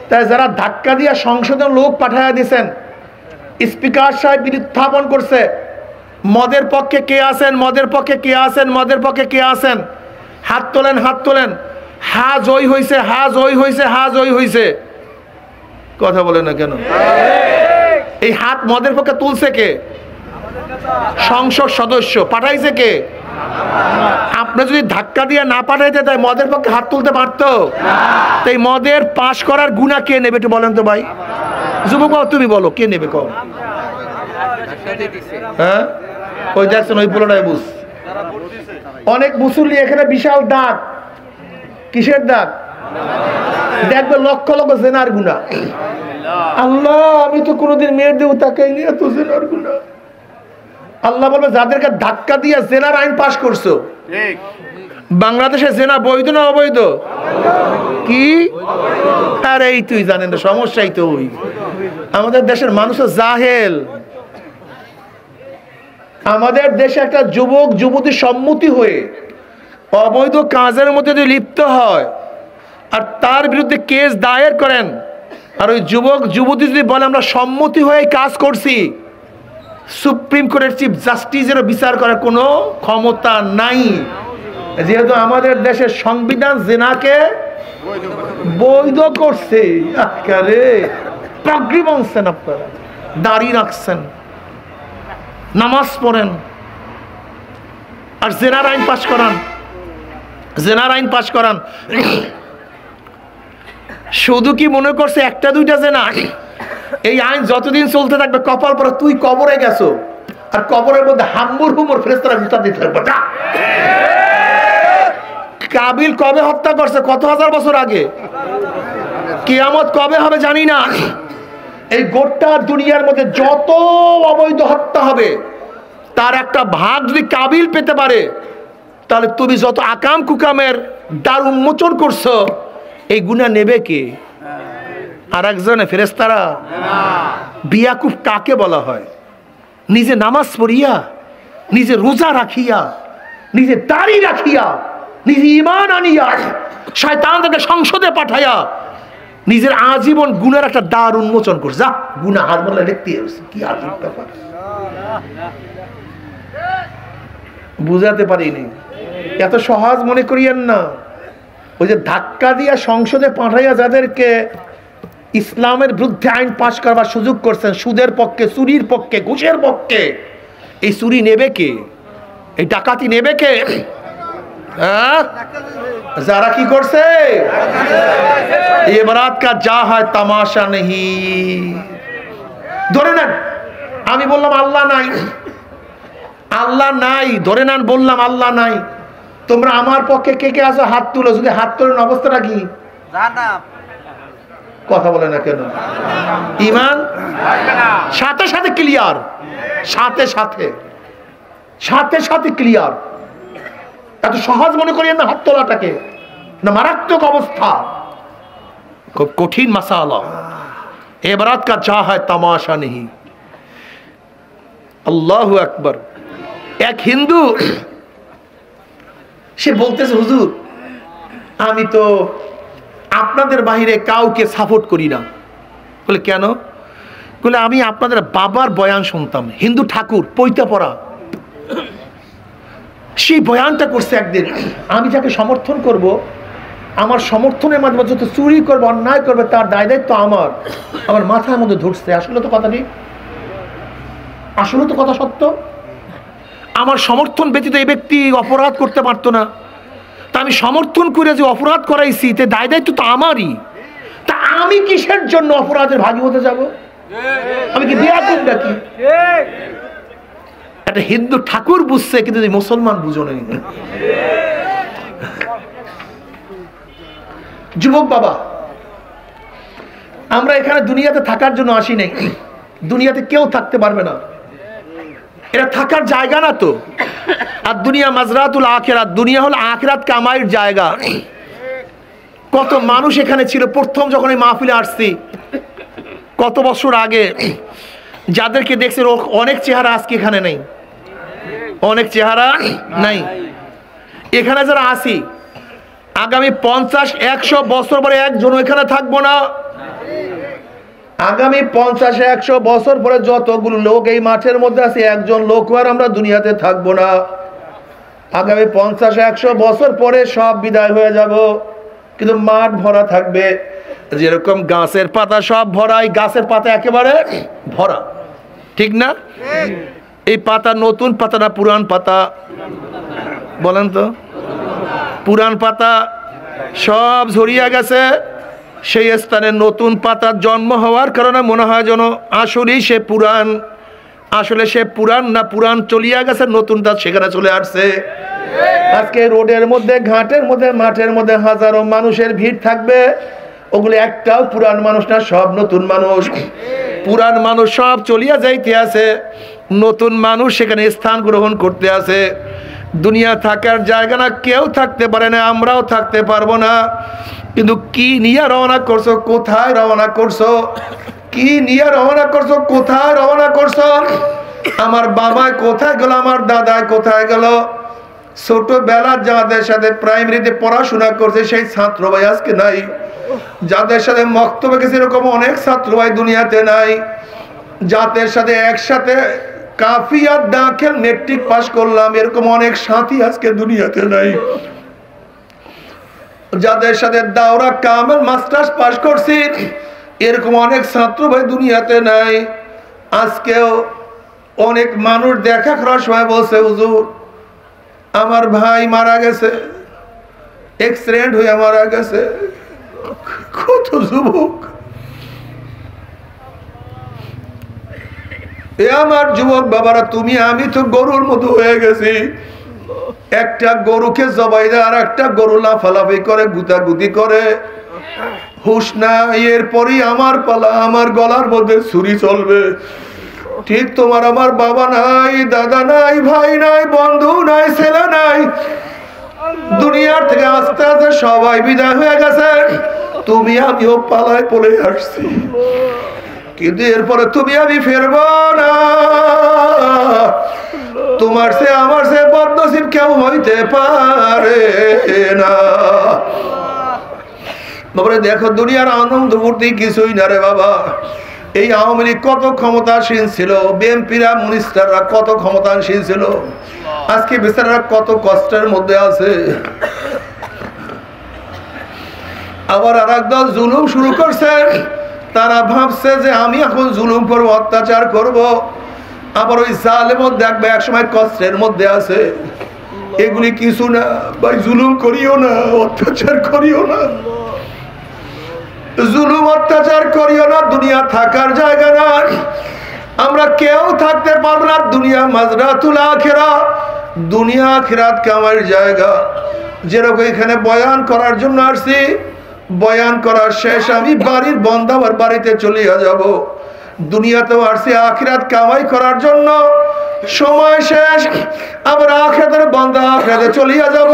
[SPEAKER 1] তাই যারা ধাক্কা দিয়া সংসদে লোক পাঠাইয়া দিয়েছেন, স্পিকার সাহেব উত্থাপন করছে, মদের পক্ষে কে আছেন, মদের পক্ষে কে আছেন, মদের পক্ষে কে আছেন, হাত তোলেন, হাত তোলেন। হা জয় হইছে, হা জয় হইছে, হা জয় হইছে। কথা বলে না কেন? এই হাত মদের পক্ষে তুলছে কে? সংসদ সদস্য। পাঠাইছে কে? আপনি যদি ধাক্কা দিয়ে না পাঠাইতে, তাই মদের পক্ষে হাত তুলতে পারতো? তাই মদের পাশ করার গুনাহ কে নেবে একটু বলেন তো ভাই? যুবক তুমি বলো, কে নেবে? কম হ্যাঁ, ওই দেখছেন, ওই পুরোটাই বুঝ। অনেক মুসল্লি এখানে বিশাল দাগ। কিসের দাগ? দেখবে লক্ষ লক্ষ জেনার গুনাহ। আল্লাহ, আমি তো কোনোদিন মেয়ের দেব তাকাইনি, এত জেনার গুনাহ। আল্লাহ বলবে, যাদেরকে ধাক্কা দিয়ে জেনার আইন পাশ করছো, বাংলাদেশে জেনা বৈধ না অবৈধ? কি? আরে এই তুই জানেন না, সমস্যাই তো ওই। আমাদের দেশের মানুষ জাহেল। আমাদের দেশে একটা যুবক যুবতী সম্মতি হয়ে অবৈধ কাজের মধ্যে যদি লিপ্ত হয় আর তার বিরুদ্ধে কেস দায়ের করেন, আর ওই যুবক যুবতী যদি বলে আমরা সম্মতি হয়ে কাজ করছি, সুপ্রিম কোর্টের চিফ জাস্টিসেরও বিচার করার কোনো ক্ষমতা নাই। যেহেতু আমাদের দেশের সংবিধান জেনাকে বৈধ করছে, পাগড়ি বাঁধছেন আপনারা, দাড়ি রাখছেন, নামাজ পড়েন, আর জেনার আইন পাশ করান, জেনার আইন পাশ করান। শুধু কি মনে করছে একটা দুইটা জেনা? এই আইন যতদিন চলতে থাকবে কপাল পরে তুই কবরে গেছো, আর কবরের মধ্যে হাম্বুর হুমুর ফেরেশতারা গুতা দিতে থাকবে। কাবিল কবে হত্যা করছে? কত হাজার বছর আগে। কিয়ামত কবে হবে জানি না। এই গোটা দুনিয়ার মধ্যে যত অবৈধ হত্যা হবে তার একটা ভাগ যদি কাবিল পেতে পারে, তাহলে তুমি যত আকাম কুকামের দ্বার উন্মোচন করছো এই গুনাহ নেবে কে? আর একজনে ফেরেশতারা। বিয়াকুফ কাকে বলা হয়? নিজে নামাজ পড়িয়া, নিজে রোজা রাখিয়া, নিজে দাড়ি রাখিয়া, নিজে ঈমান আনিয়া, শয়তানকে সংসদে পাঠাইয়া নিজের আজীবন গুনার একটা দ্বার উন্মোচন করছে। যা গুনাহ আর বলে লিখতে হচ্ছে, কি আজীব ব্যাপার, বুঝাতে পারিনি। এত সহজ মনে করিয়েন না। ওই যে ধাক্কা দিয়া সংসদে পাঠাইয়া যাদেরকে ইসলামের বিরুদ্ধে আইন পাশ করবার সুযোগ করছেন, সুদের পক্ষে, চুরির পক্ষে, ঘুষের পক্ষে, এই চুরি নেবে কে? এই ডাকাতি নেবে কে? যারা কি করছে? ইবারাত কা যা হয় তামাশা নেহি। ধরে নেন আমি বললাম আল্লাহ নাই, আল্লাহ নাই, ধরে নেন বললাম আল্লাহ নাই। তোমরা আমার পক্ষে কে কে আছো হাত তুলো। যদি হাত তোলেন অবস্থাটা কি? কথা বলে না কেন? ঈমান সাথে সাথে ক্লিয়ার, সাথে সাথে সাথে সাথে ক্লিয়ার। এত সহজ মনে করি না হাত তোলাটাকে, না মারাত্মক অবস্থা, খুব কঠিন মাসালা। এবারাত কা যা হয় তামাশা নেই। আল্লাহু আকবার। এক হিন্দু সে বলতেছে, হুজুর আমি তো আপনাদের বাহিরে কাউকে সাপোর্ট করি না। বলে কেন? বলে আমি আপনাদের বাবার বয়ান শুনতাম, হিন্দু ঠাকুর পৈতা পড়া, সেই বয়ানটা করছে একদিন। আমি যাকে সমর্থন করব, আমার সমর্থনের মাধ্যমে যত চুরি করবে, অন্যায় করবে, তার দায় দায়িত্ব আমার মাথার মধ্যে ধরছে। আসলে তো কথা নেই, আসলে তো কথা সত্য। আমার সমর্থন ব্যতীত এই ব্যক্তি অপরাধ করতে পারতো না, তা আমি সমর্থন করে যে অপরাধ করাইছি তে দায় দায়িত্ব তো আমারই। তা আমি কিসের জন্য অপরাধের ভাগী হতে যাব? আমি কি বেয়াকুব নাকি? একটা হিন্দু ঠাকুর বুঝছে, কিন্তু মুসলমান বুঝো না। যুবক বাবা, আমরা এখানে দুনিয়াতে থাকার জন্য আসি নাই। দুনিয়াতে কেউ থাকতে পারবে না, এটা থাকার জায়গা না তো। আর দুনিয়া মাজরাতুল আখিরাত, দুনিয়া হলো আখিরাত কামাইয়ের জায়গা। কত মানুষ এখানে ছিল প্রথম যখন এই মাহফিলে আসছি, কত বছর আগে, যাদেরকে দেখছে অনেক চেহারা আজকে এখানে নেই, অনেক চেহারা নাই। এখানে যারা আসি, আগামী 50-100 বছর পরে একজন এখানে থাকবো না। আগামী 50-100 বছর পরে যতগুলো লোক এই মাঠের মধ্যে আছে, একজন লোক আর আমরা দুনিয়াতে থাকবো না। আগামী 50-100 বছর পরে সব বিদায় হয়ে যাব, কিন্তু মাঠ ভরা থাকবে। যেরকম গাছের পাতা সব ভরা, এই গাছের পাতা একেবারে ভরা, ঠিক না? এই পাতা নতুন পাতা না পুরান পাতা? বলেন তো। পুরান পাতা সব ঝরিয়া গেছে, সেই স্থানে নতুন পাতার জন্ম হওয়ার কারণে মনে হয় যেন আসলেই সে পুরান। আসলে সে পুরান না, পুরান চলিয়া গেছে, নতুনটা সেখানে চলে আসছে। আজকে রোডের মধ্যে, ঘাটের মধ্যে, মাঠের মধ্যে হাজারো মানুষের ভিড় থাকবে, ওগুলো একটাও পুরান মানুষ না, সব নতুন মানুষ। পুরান মানুষ সব চলিয়া যাইতে আছে, নতুন মানুষ সেখানে স্থান গ্রহণ করতে আছে। দুনিয়া থাকার জায়গা না, কেউ থাকতে পারে না, আমরাও থাকতে পারবো না। কিন্তু কি নিয়ে রওনা করছো? কোথায় রওনা করছো? কি নিয়ে রওনা করছো? কোথায় রওনা করছো? আমার বাবা কোথায় গেল? আমার দাদা কোথায় গেল? ছোটবেলা যাদের সাথে প্রাইমারিতে পড়াশোনা করছে সেই ছাত্র ভাই আজকে নাই। যাদের সাথে মক্তবে গেছে এরকম অনেক ছাত্র ভাই দুনিয়াতে নাই। যাদের সাথে একসাথে কাফিয়া দাখিল মেট্রিক পাস করলাম, এরকম অনেক সাথী আজকে দুনিয়াতে নাই। যাদের সাথে দাওরা কামেল মাস্টার্স পাস করছি, এরকম অনেক ছাত্র ভাই দুনিয়াতে নাই। আজকেও অনেক মানুষ দেখা করার সময় বলছে, হুজুর আমার ভাই মারা গেছে, অ্যাক্সিডেন্ট হয়ে মারা গেছে। কত যুবক, এ আমার যুবক বাবারা, তুমি আমি তো গরুর মতো হয়ে গেছি। একটা গরুকে জবাই দেয় আর একটা গরু লাফালাফি করে, গুতাগুতি করে, হুশ না। এরপরই আমার পালা, আমার গলার মধ্যে ছুরি চলবে। ঠিক তোমার আমার বাবা নাই, দাদা নাই, ভাই নাই, বন্ধু নাই, ছেলে নাই, দুনিয়ার থেকে আস্তে আস্তে সবাই বিদায় হয়ে গেছে। তুমি আমিও পালায় পড়ে আসছি, কিন্তু এরপরে তুমি আমি ফিরবো না। তোমার সে আমার সে বদনসিব কেউ হইতে পারে না। বাবারে দেখো, দুনিয়ার আনন্দ ফুর্তি কিছুই না রে বাবা। এই আওয়ামী লীগ কত ক্ষমতাসীন ছিল, বিএনপিরা মিনিস্টাররা কত ক্ষমতাসীন ছিল, আজকে বেচারারা কত কষ্টের মধ্যে আছে। আবার আর একদল জুলুম শুরু করছে, তারা ভাবছে যে আমি এখন জুলুম করবো, অত্যাচার করব। আবার ওই জালেমও দেখবে একসময় কষ্টের মধ্যে আছে। এগুলি কিছু না ভাই, জুলুম করিও না, অত্যাচার করিও না, জুলুম অত্যাচার করিও না। দুনিয়া থাকার জায়গা না, আমরা কেউ থাকতে পারবো না। দুনিয়া মাজরাতুল আখিরা, দুনিয়া আখিরাত কামার জায়গা। যেরকম এখানে বয়ান করার জন্য আসছি, বয়ান করার শেষ আমি বাড়ির বন্ধ আবার বাড়িতে চলিয়া যাব। দুনিয়াতেও আসছি আখিরাত কামাই করার জন্য, সময় শেষ আবার আখিরাতের বন্ধ, আখিরাতে চলিয়া যাব।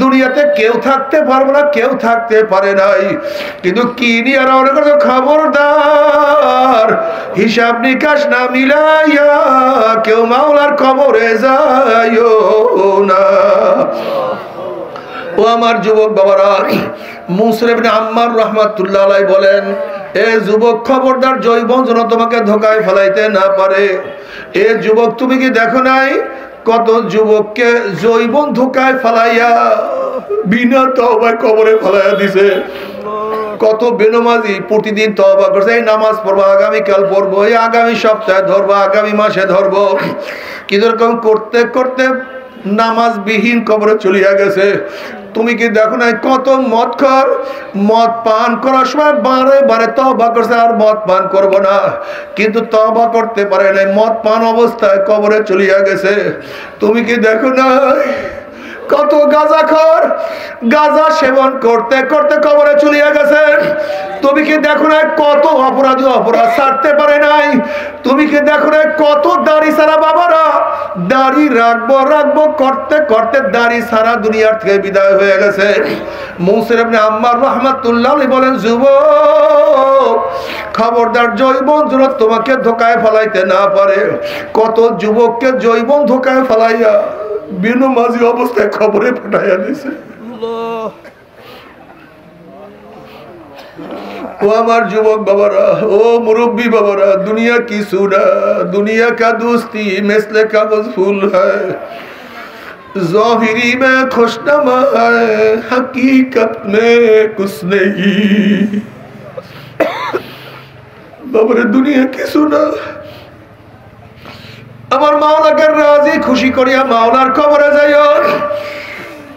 [SPEAKER 1] দুনিয়াতে কেউ থাকতে পারবো না, কেউ থাকতে পারে নাই। কিন্তু কি নিয়ে অনেক খবরদার, হিসাব নিকাশ না মিলাইয়া কেউ মাওলার কবরে যাইও না। ও আমার যুবক বাবারা, মুসা ইবনে আম্মার রাহমাতুল্লাহ আলাইহি বলেন, এ যুবক খবরদার জৈবন যেন তোমাকে ধোকায় ফেলাইতে না পারে। এ যুবক, তুমি কি দেখো নাই কত যুবককে জৈবন ধোকায় ফেলাইয়া বিনা তওবায় কবরে ফেলাইয়া দিছে। কত বেনমাজি প্রতিদিন তওবা করছে, এই নামাজ পড়বো, আগামীকাল পড়বো, এই আগামী সপ্তাহে ধরবো, আগামী মাসে ধরবো, কিন্তু এরকম করতে করতে নামাজ বিহীন কবরে চলিয়া গেছে। তুমি কি দেখো না কত মদখোর মদ পান করার সময় বারে বারে তওবা করছে, আর মদ পান করব না, কিন্তু তওবা করতে পারে নাই, মদ পান অবস্থায় কবরে চলিয়া গেছে। তুমি কি দেখো না কত গাঁজাখোর গাঁজা সেবন করতে করতে কবরে চলিয়া গেছে। তুমি কি দেখো না কত অপরাধী অপরাধ ছাড়তে পারে নাই। তুমি কি দেখো না কত দাড়ি ছাড়া বাবারা দাড়ি রাখবো রাখবো করতে করতে দাড়ি ছাড়া দুনিয়ার থেকে বিদায় হয়ে গেছে। মুসা ইবনে আম্মার রাহমাতুল্লাহ আলাইহি বলেন, যুবক খবরদার জৈবন যেন তোমাকে ধোকায় ফেলাইতে না পারে। কত যুবককে জৈবন ধোকায় ফেলাইয়া বিনু মাঝি অবস্থায় খবরে পাঠাইয়া দিছে। ও আমার যুবক বাবারা, ও মুরব্বী বাবারা, দুনিয়া কিছু না, দুনিয়া কা দোস্তি মিসলে কাগজ ফুল হ্যায়, ज़ाहिरी में खुशनुमा है, हकीकत में कुछ नहीं। বাবারে দুনিয়া কিছু না। আমার মাওলাকে রাজি খুশি করিয়া মাওলার কবরে যাইও।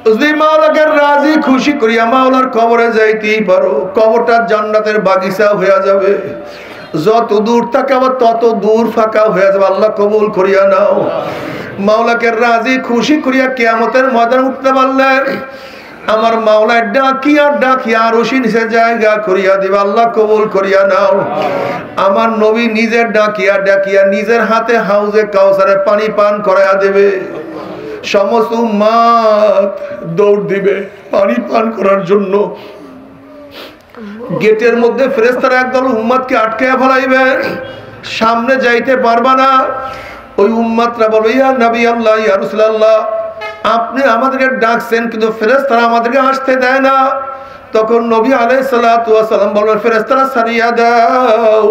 [SPEAKER 1] যদি মাওলাকে রাজি খুশি করিয়া মাওলার কবরে যাইতেই পারো, কবরটা জান্নাতের বাগিচা হয়ে যাবে। যত দূর থাকে আবার তত দূর ফাঁকা হয়ে যাবে। আল্লাহ কবুল করিয়া নাও। মাওলাকে রাজি খুশি করিয়া কিয়ামতের ময়দানে উঠতে পারলেন, আমার মাওলা ডাকিয়া ডাকিয়া আরশি নিচে জায়গা করিয়া দিবে। আল্লাহ কবুল করিয়া নাও। আমার নবী নিজের ডাকিয়া ডাকিয়া নিজের হাতে হাউজে কাউসারে পানি পান করাইয়া দেবে। সমস্ত উম্মত দৌড় দিবে পানি পান করার জন্য। গেটের মধ্যে ফেরেশতারা একদল উম্মতকে আটকায়া ফেলাইবে, সামনে যাইতে পারবা না। ওই উম্মতরা বলবে, ইয়া নবী আল্লাহ, ইয়া রাসূলুল্লাহ, আপনি আমাদেরকে ডাকছেন কিন্তু ফেরেশতারা আমাদেরকে আসতে দেয় না। তখন নবী আলাইহিস সালাতু ওয়াস সালাম বললেন, ফেরেশতারা সারিয়া দাও,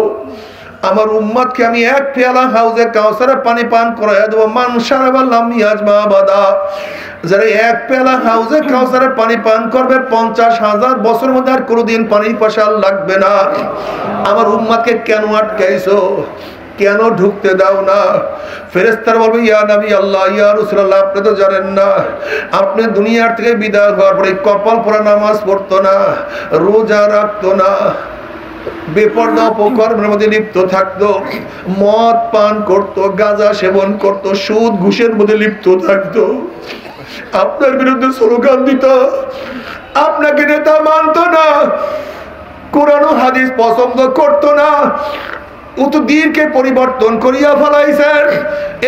[SPEAKER 1] আমার উম্মতকে আমি এক পেয়ালা হাউজে কাউসারে পানি পান করাইয়া দেবো। মান শারাবা লাম ইয়াজমা আবাদা, যারা এক পেয়ালা হাউজে কাউসারে পানি পান করবে 50,000 বছর মধ্যে আর কোনোদিন পানি পাশা লাগবে না। আমার উম্মতকে কেন আটকাইছো, কেন ঢুকতে দাও না? ফেরেশতারা বলবে ইয়া নবী আল্লাহ, ইয়া রাসূলুল্লাহ, আপনি তো জানেন না, আপনি দুনিয়ার থেকে বিদায় হওয়ার পরে কপাল পরা নামাজ পড়তো না, রোজা রাখতো না, বেপরদা অপকর্মের মধ্যে লিপ্ত থাকতো, মদ পান করতো, গাঁজা সেবন করতো, সুদ ঘুষের মধ্যে লিপ্ত থাকতো, আপনার বিরুদ্ধে স্লোগান দিত, আপনাকে নেতা মানতো না, কোরআন ও হাদিস পছন্দ করতো না, উতদীরকে পরিবর্তন করিয়া ফেলাইছেন।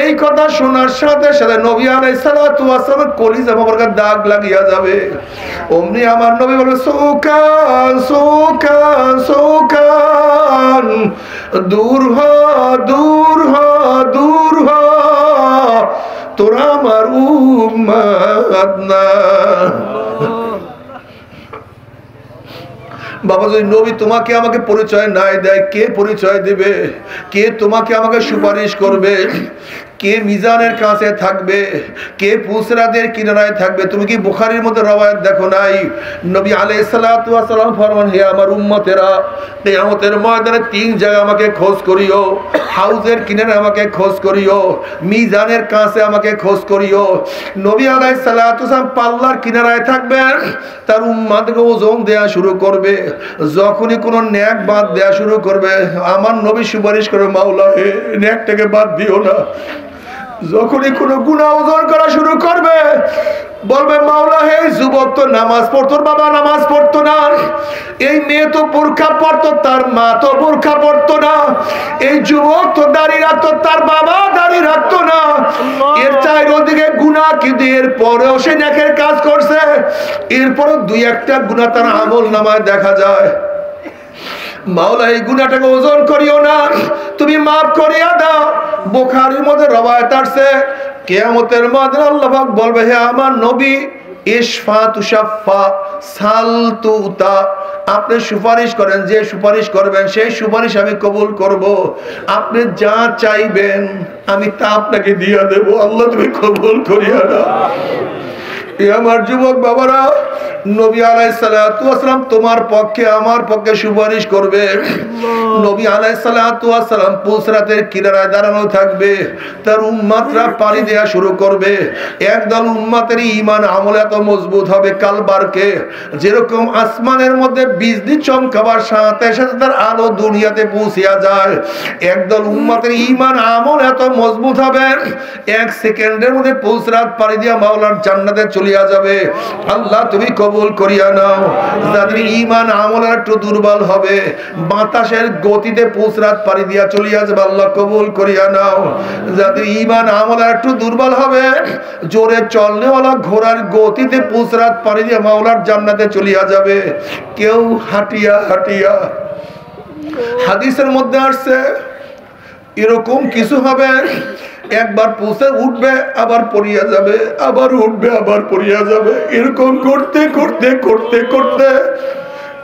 [SPEAKER 1] এই কথা শোনার সাথে সাথে নবী আলাইহিস সালাতু ওয়াস সালামের কলিজা মোবারকে দাগ লাগিয়া যাবে। অমনি আমার নবী বলবে সুকান সুকান সুকান, দূর হ দূর হ দূর হ, তোরা আমার উম্মত না। বাবা, যদি নবী তোমাকে আমাকে পরিচয় নাই দেয়, কে পরিচয় দিবে? কে তোমাকে আমাকে সুপারিশ করবে? কে মিজানের কাছে থাকবে? কে পুসরাদের কিনারায় থাকবে? তুমি কি বুখারীর মধ্যে রওয়ায়াত দেখো নাই? নবী আলাইহিস সালাতু ওয়াস সালাম ফরমান, হে আমার উম্মতেরা, কিয়ামতের ময়দানে 3 জায়গা আমাকে খোঁজ করিও। হাউজের কিনারে আমাকে খোঁজ করিও, মিজানের কাছে আমাকে খোঁজ করিও। নবী আলাইহিস সালাতু ওয়াস সালাম পাল্লার কিনারায় থাকবেন, তার উম্মতকে ওজন দেয়া শুরু করবে। যখনই কোনো নেক বাদ দেয়া শুরু করবে, আমার নবী সুপারিশ করবে, মাওলা হে নেকটাকে বাদ দিও না। যখনই কোনো গুনাহ ওজন করা শুরু করবে, বলবে মাওলা হে যুবক তো নামাজ পড়তো, বাবা নামাজ পড়তো না, এই মেয়ে তো বোরকা পড়তো, তার মা তো বোরকা পড়তো না, এই যুবক তো দাড়ি রাখতো, তার বাবা দাড়ি রাখতো না, এর চাইর ওদিকে গুনাহ, কিন্তু এর পরেও সে নেকের কাজ করছে, এরপরও 2-1টা গুনাহ তার আমল নামায় দেখা যায়। মাওলা এই গুনাহটাকে ওজন করিও না, তুমি মাফ করিয়া দাও। বুখারীর মধ্যে রওয়ায়াত আছে, কিয়ামতের ময়দানে আল্লাহ পাক বলবে, হে আমার নবী, ইশফা তুশাফা সাল তুতা, আপনি সুপারিশ করেন, যে সুপারিশ করবেন সেই সুপারিশ আমি কবুল করব। আপনি যা চাইবেন আমি তা আপনাকে দিয়ে দেব। আল্লাহ তুমি কবুল করিয়া দাও। আমার যুবক বাবারা, নবী আলাইহিস সালাতু ওয়াস সালাম তোমার পক্ষে আমার পক্ষে সুপারিশ করবে। নবী আলাইহিস সালাতু ওয়াস সালাম পুসরাতের কিনারায় দাঁড়ানো থাকবে, তার উম্মতরা পানি দেয়া শুরু করবে। একদল উম্মতের ঈমান আমল এত মজবুত হবে কালবারকে, যেরকম আসমানের মধ্যে বিজলি চমকাবার সাথে সাথে তার আলো দুনিয়াতে পৌঁছিয়া যায়, একদল উম্মতের ঈমান আমল এত মজবুত হবে 1 সেকেন্ডের মধ্যে পুসরাত পানি দিয়া মাওলার জান্নাতে চলিয়া যাবে। আল্লাহ তুমি কবুল করিয়া নাও। যাদের ঈমান আমল একটু দুর্বল হবে, বাতাসের গতিতে পুসরাত পানি দিয়া চলিয়া যাবে, আল্লাহ কবুল করিয়া নাও। যাদের ঈমান আমল একটু দুর্বল হবে, জোরে চলনেওয়ালা ঘোড়ার গতিতে পুসরাত পানি দিয়া মাওলার জান্নাতে চলিয়া যাবে। কেউ হাঁটিয়া হাঁটিয়া, হাদিসের মধ্যে আসছে এরকম কিছু হবে, একবার পৌঁছে উঠবে আবার পড়িয়া যাবে, আবার উঠবে আবার পড়িয়া যাবে, এরকম করতে করতে করতে করতে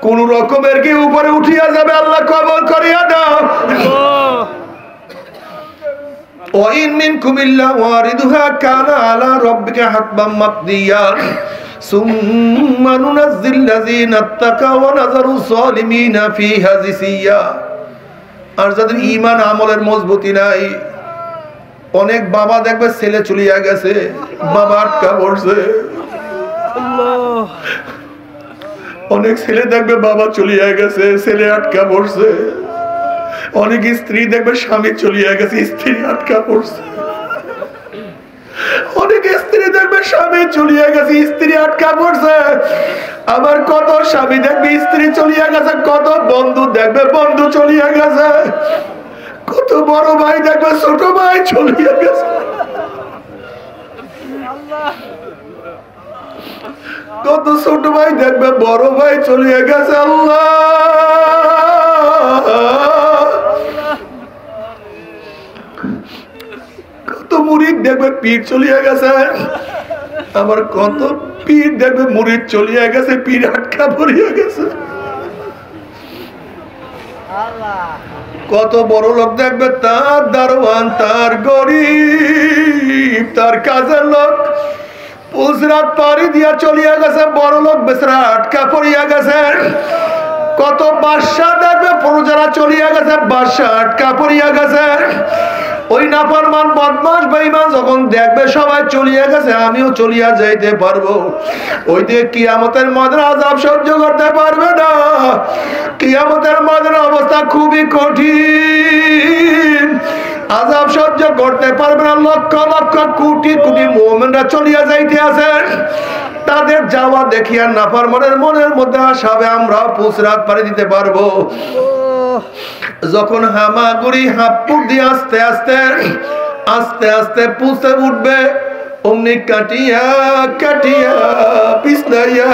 [SPEAKER 1] কোন রকমের কি উপরে উঠিয়া যাবে। আল্লাহ কবুল করিয়া দাও। ওয়াইন মিনকুম ইল্লা ওয়ারিদুহা কানা আলা রাব্বিকা হাতবাম মাকদিয়া সুম্মা নুনাজ্জিল লাযিনা তাকাও ওয়া নাযারু যালিমিনা ফিহা জিসিয়া। আর যাদের ঈমান আমলের মজবুতি নাই, অনেক বাবা দেখবে ছেলে চলিয়া গেছে, বাবা আটকা পড়ছে। অনেক ছেলে দেখবে বাবা চলিয়া গেছে, ছেলে আটকা পড়ছে। অনেক স্ত্রী দেখবে স্বামী চলিয়া গেছে, স্ত্রী আটকা পড়ছে। অনেক স্ত্রী দেখবে স্বামী চলিয়া গেছে, স্ত্রী আটকা পড়ছে। আবার কত স্বামী দেখবে স্ত্রী চলিয়া গেছে, কত বন্ধু দেখবে বন্ধু চলিয়া গেছে, কত বড় ভাই দেখবে ছোট ভাই চলিয়া গেছে, কত ছোট ভাই দেখবে বড় ভাই চলিয়া গেছে। আল্লাহ, কত মুরিদ দেখবে পীর চলিয়া গেছে, আবার কত পীর দেখবে মুরিদ চলিয়া গেছে, পীর আটকা পড়িয়া গেছে। কত বড় লোক দেখবে তার দারোয়ান, তার গরিব, তার কাজের লোক পুলসিরাত পাড়ি দিয়া চলিয়া গেছে, বড় লোক বেচারা আটকা পড়িয়া গেছে। কত বাদশা দেখবে প্রজারা চলিয়া গেছে, বাদশা আটকা পড়িয়া গেছে। ওই নাফরমান বদমাশ বেঈমান যখন দেখবে সবাই চলিয়া গেছে, আমিও চলিয়া যাইতে পারবো, ওই দিয়ে কিয়ামতের ময়দানে আযাব সহ্য করতে পারবে না। কিয়ামতের ময়দানে অবস্থা খুবই কঠিন, আযাব সহ্য করতে পারবে না। লক্ষ লক্ষ কোটি কোটি মুমিনরা চলিয়া যাইতে আছেন, তাদের যাওয়া দেখিয়া নাফরমানের মনের মধ্যে আসাবে আমরা পুলসিরাত পাড়ি দিতে পারবো। যখন হামাগুড়ি হাঁপুর দিয়ে আস্তে আস্তে আস্তে আস্তে পুলসে উঠবে, অমনি কাটিয়া কাটিয়া পিছলাইয়া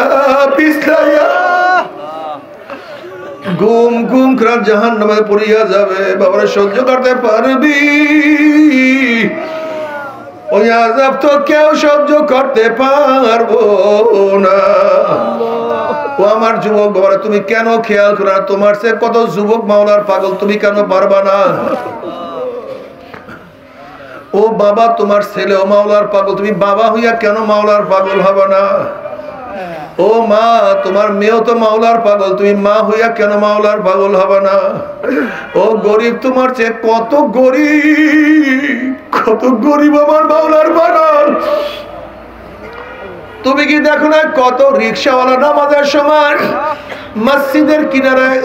[SPEAKER 1] পিছলাইয়া ঘুম ঘুম করে জাহান্নামে পড়িয়া যাবে। বাবারে সহ্য করতে পারবি? ওই আযাব তো কেউ সহ্য করতে পারবো না। ও আমার যুবক বাবারা, তুমি কেন খেয়াল করো না? তোমার সে কত যুবক মাওলার পাগল, তুমি কেন পারবা না? ও বাবা, তোমার ছেলেও মাওলার পাগল, তুমি বাবা হইয়া কেন মাওলার পাগল হবে না? ও মা, তোমার মেয়েও তো মাওলার পাগল, তুমি মা হইয়া কেন মাওলার পাগল হবে না? ও গরিব, তোমার চেয়ে কত গরিব, কত গরিব আমার মাওলার পাগল। তুমি কি দেখো না কত রিকশাওয়ালা নামাজের সময় মসজিদের কিনারায়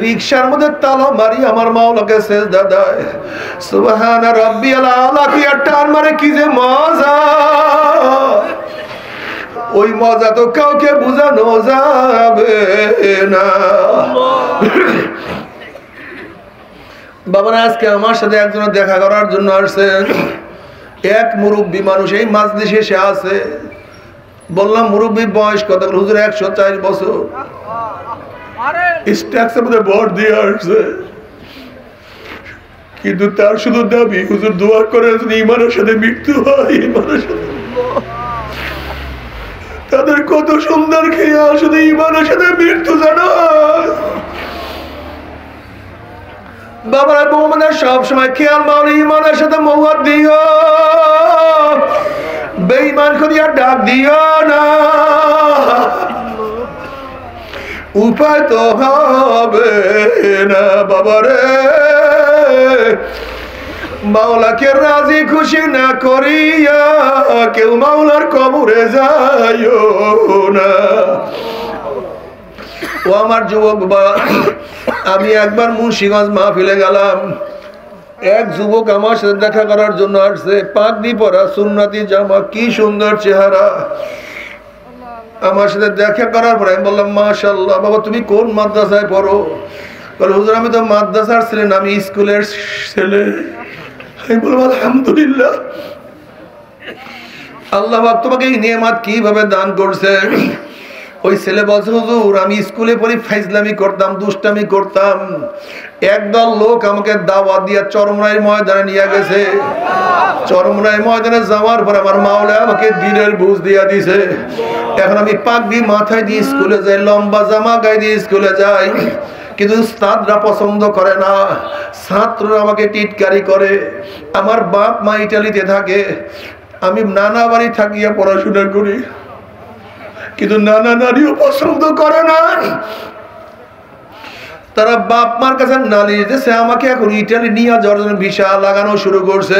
[SPEAKER 1] রিকশার মধ্যে তালা মারি আমার মাওলাকে সেজদা দেয়, সুবহানা রাব্বিয়াল আলা কি টান মারে, কি যে মজা। ওই মজা তো কাউকে বোঝানো যাবে না। বাবারা, আজকে আমার সাথে একজন দেখা করার জন্য আসছে, এক মুরব্বী মানুষ এই মাজলিসে সে আছে। বললাম মুরব্বী বয়স কত? হুজুর 104 বছর। স্ট্যাক্সের মধ্যে ভোট দিয়ে আসছে, কিন্তু তার শুধু দাবি হুজুর দোয়া করে ইমানের সাথে মৃত্যু হয়, ইমানের সাথে। তাদের কত সুন্দর খেয়াল, শুধু ইমানের সাথে মৃত্যু জানা। বাবারা মোমেনের সব সময় খেয়াল মাওলা ইমানের সাথে মওয়াত দিও, বেঈমান করিয়া ডাক দিও না। উপায় তো হবে না বাবারে, মাওলাকে রাজি খুশি না করিয়া কেউ মাওলার কবরে যাইও না। ও আমার যুবক বাবা, আমি একবার মুন্সিগঞ্জ মাহফিলে গেলাম, এক যুবক আমার সাথে দেখা করার জন্য আসছে, পাগড়ি পরা, সুন্নতি জামা, কি সুন্দর চেহারা। আমার সাথে দেখা করার পরে আমি বললাম মাশাআল্লাহ, বাবা তুমি কোন মাদ্রাসায় পড়ো? বলে হুজুর আমি তো মাদ্রাসার ছেলে না, আমি স্কুলের ছেলে। আমি বললাম আলহামদুলিল্লাহ, আল্লাহ পাক তোমাকে এই নিয়ামত কিভাবে দান করছে। ওই ছেলে বলছে হুজুর আমি স্কুলে পড়ি, ফাইজলামি করতাম, দুষ্টামি করতাম, একদল লোক আমাকে দাওয়াত দিয়ে চরমরাই ময়দানে নিয়ে গেছে। চরমরাই ময়দানে যাওয়ার পর আমার মাওলা আমাকে দিনের বুঝ দিয়া দিছে। এখন আমি পাগড়ি মাথায় দিয়ে স্কুলে যাই, লম্বা জামা গায়ে দিয়ে স্কুলে যাই, কিন্তু উস্তাদরা পছন্দ করে না, ছাত্ররা আমাকে টিটকারি করে। আমার বাপ মা ইটালিতে থাকে, আমি নানা বাড়ি থাকিয়া পড়াশোনা করি, কিন্তু নানা নারীও পছন্দ করে না। তারা বাপ মার কাছে নালিশ দিয়েছে, আমাকে এখন ইটালি নিয়ে যাওয়ার জন্য ভিসা লাগানো শুরু করছে।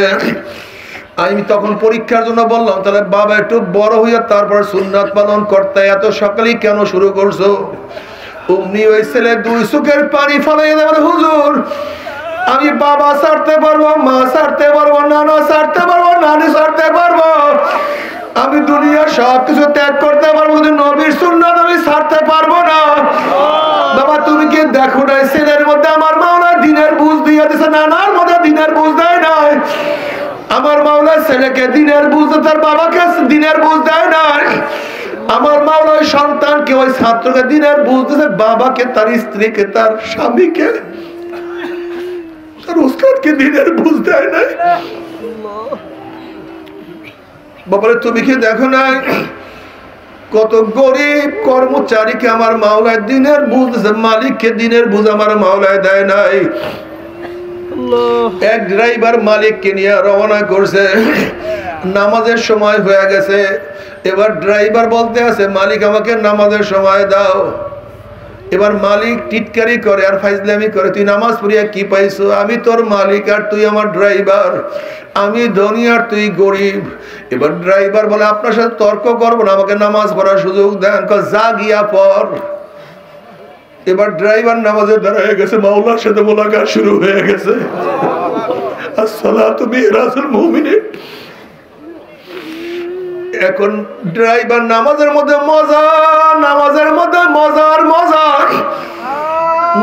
[SPEAKER 1] আমি তখন পরীক্ষার জন্য বললাম তাহলে বাবা একটু বড় হইয়া তারপর সুন্নাত পালন করতে এত সকালেই কেন শুরু করছো? অমনি ওই ছেলে দুই চোখের পানি ফেলাই দেবে, হুজুর আমি বাবা ছাড়তে পারবো, মা ছাড়তে পারবো, নানা ছাড়তে পারবো, নানি ছাড়তে পারবো, আমি দুনিয়ার সবকিছু ত্যাগ করতে পারবো, কিন্তু নবীর সুন্নাত আমি ছাড়তে পারবো না। বাবা তুমি কি দেখো না ছেলের মধ্যে আমার মাওলা দিনের বুঝ দিয়ে দিছে, নানার মধ্যে দিনের বুঝ দেয় নাই। আমার মাওলা ছেলেকে দিনের বুঝ, তার বাবাকে দিনের বুঝ দেয় নাই। আমার মাওলা ওই সন্তানকে, ওই ছাত্রকে দিনের বুঝ দিছে, বাবাকে, তার স্ত্রীকে, তার স্বামীকে, তার উস্তাদকে দিনের বুঝ দেয় নাই। বাবারে তুমি কি দেখো না কত গরিব কর্মচারীকে আমার মাওলায় দিনের বুঝ দিছে, মালিককে দিনের বুঝ আমার মাওলায় দেয় নাই। এক ড্রাইভার মালিককে নিয়ে রওনা করছে, নামাজের সময় হয়ে গেছে। এবার ড্রাইভার বলতে আছে, মালিক আমাকে নামাজের সময় দাও। এবার মালিক টিটকারি করে আর ফাইজলামি করে, তুই নামাজ পড়িয়া কি পাইছো? আমি তোর মালিক আর তুই আমার ড্রাইভার, আমি ধনী আর তুই গরিব। এবার ড্রাইভার বলে, আপনার সাথে তর্ক করবো না, আমাকে নামাজ পড়ার সুযোগ দেন। যা গিয়া পড়। এবার ড্রাইভার নামাজে দাঁড়ায় গেছে, মাওলার সাথে মোলাকাত শুরু হয়ে গেছে। আসসালাতু মিরাজুল মুমিনিন। এখন ড্রাইভার নামাজের মধ্যে মজা, নামাজের মধ্যে মজার মজা,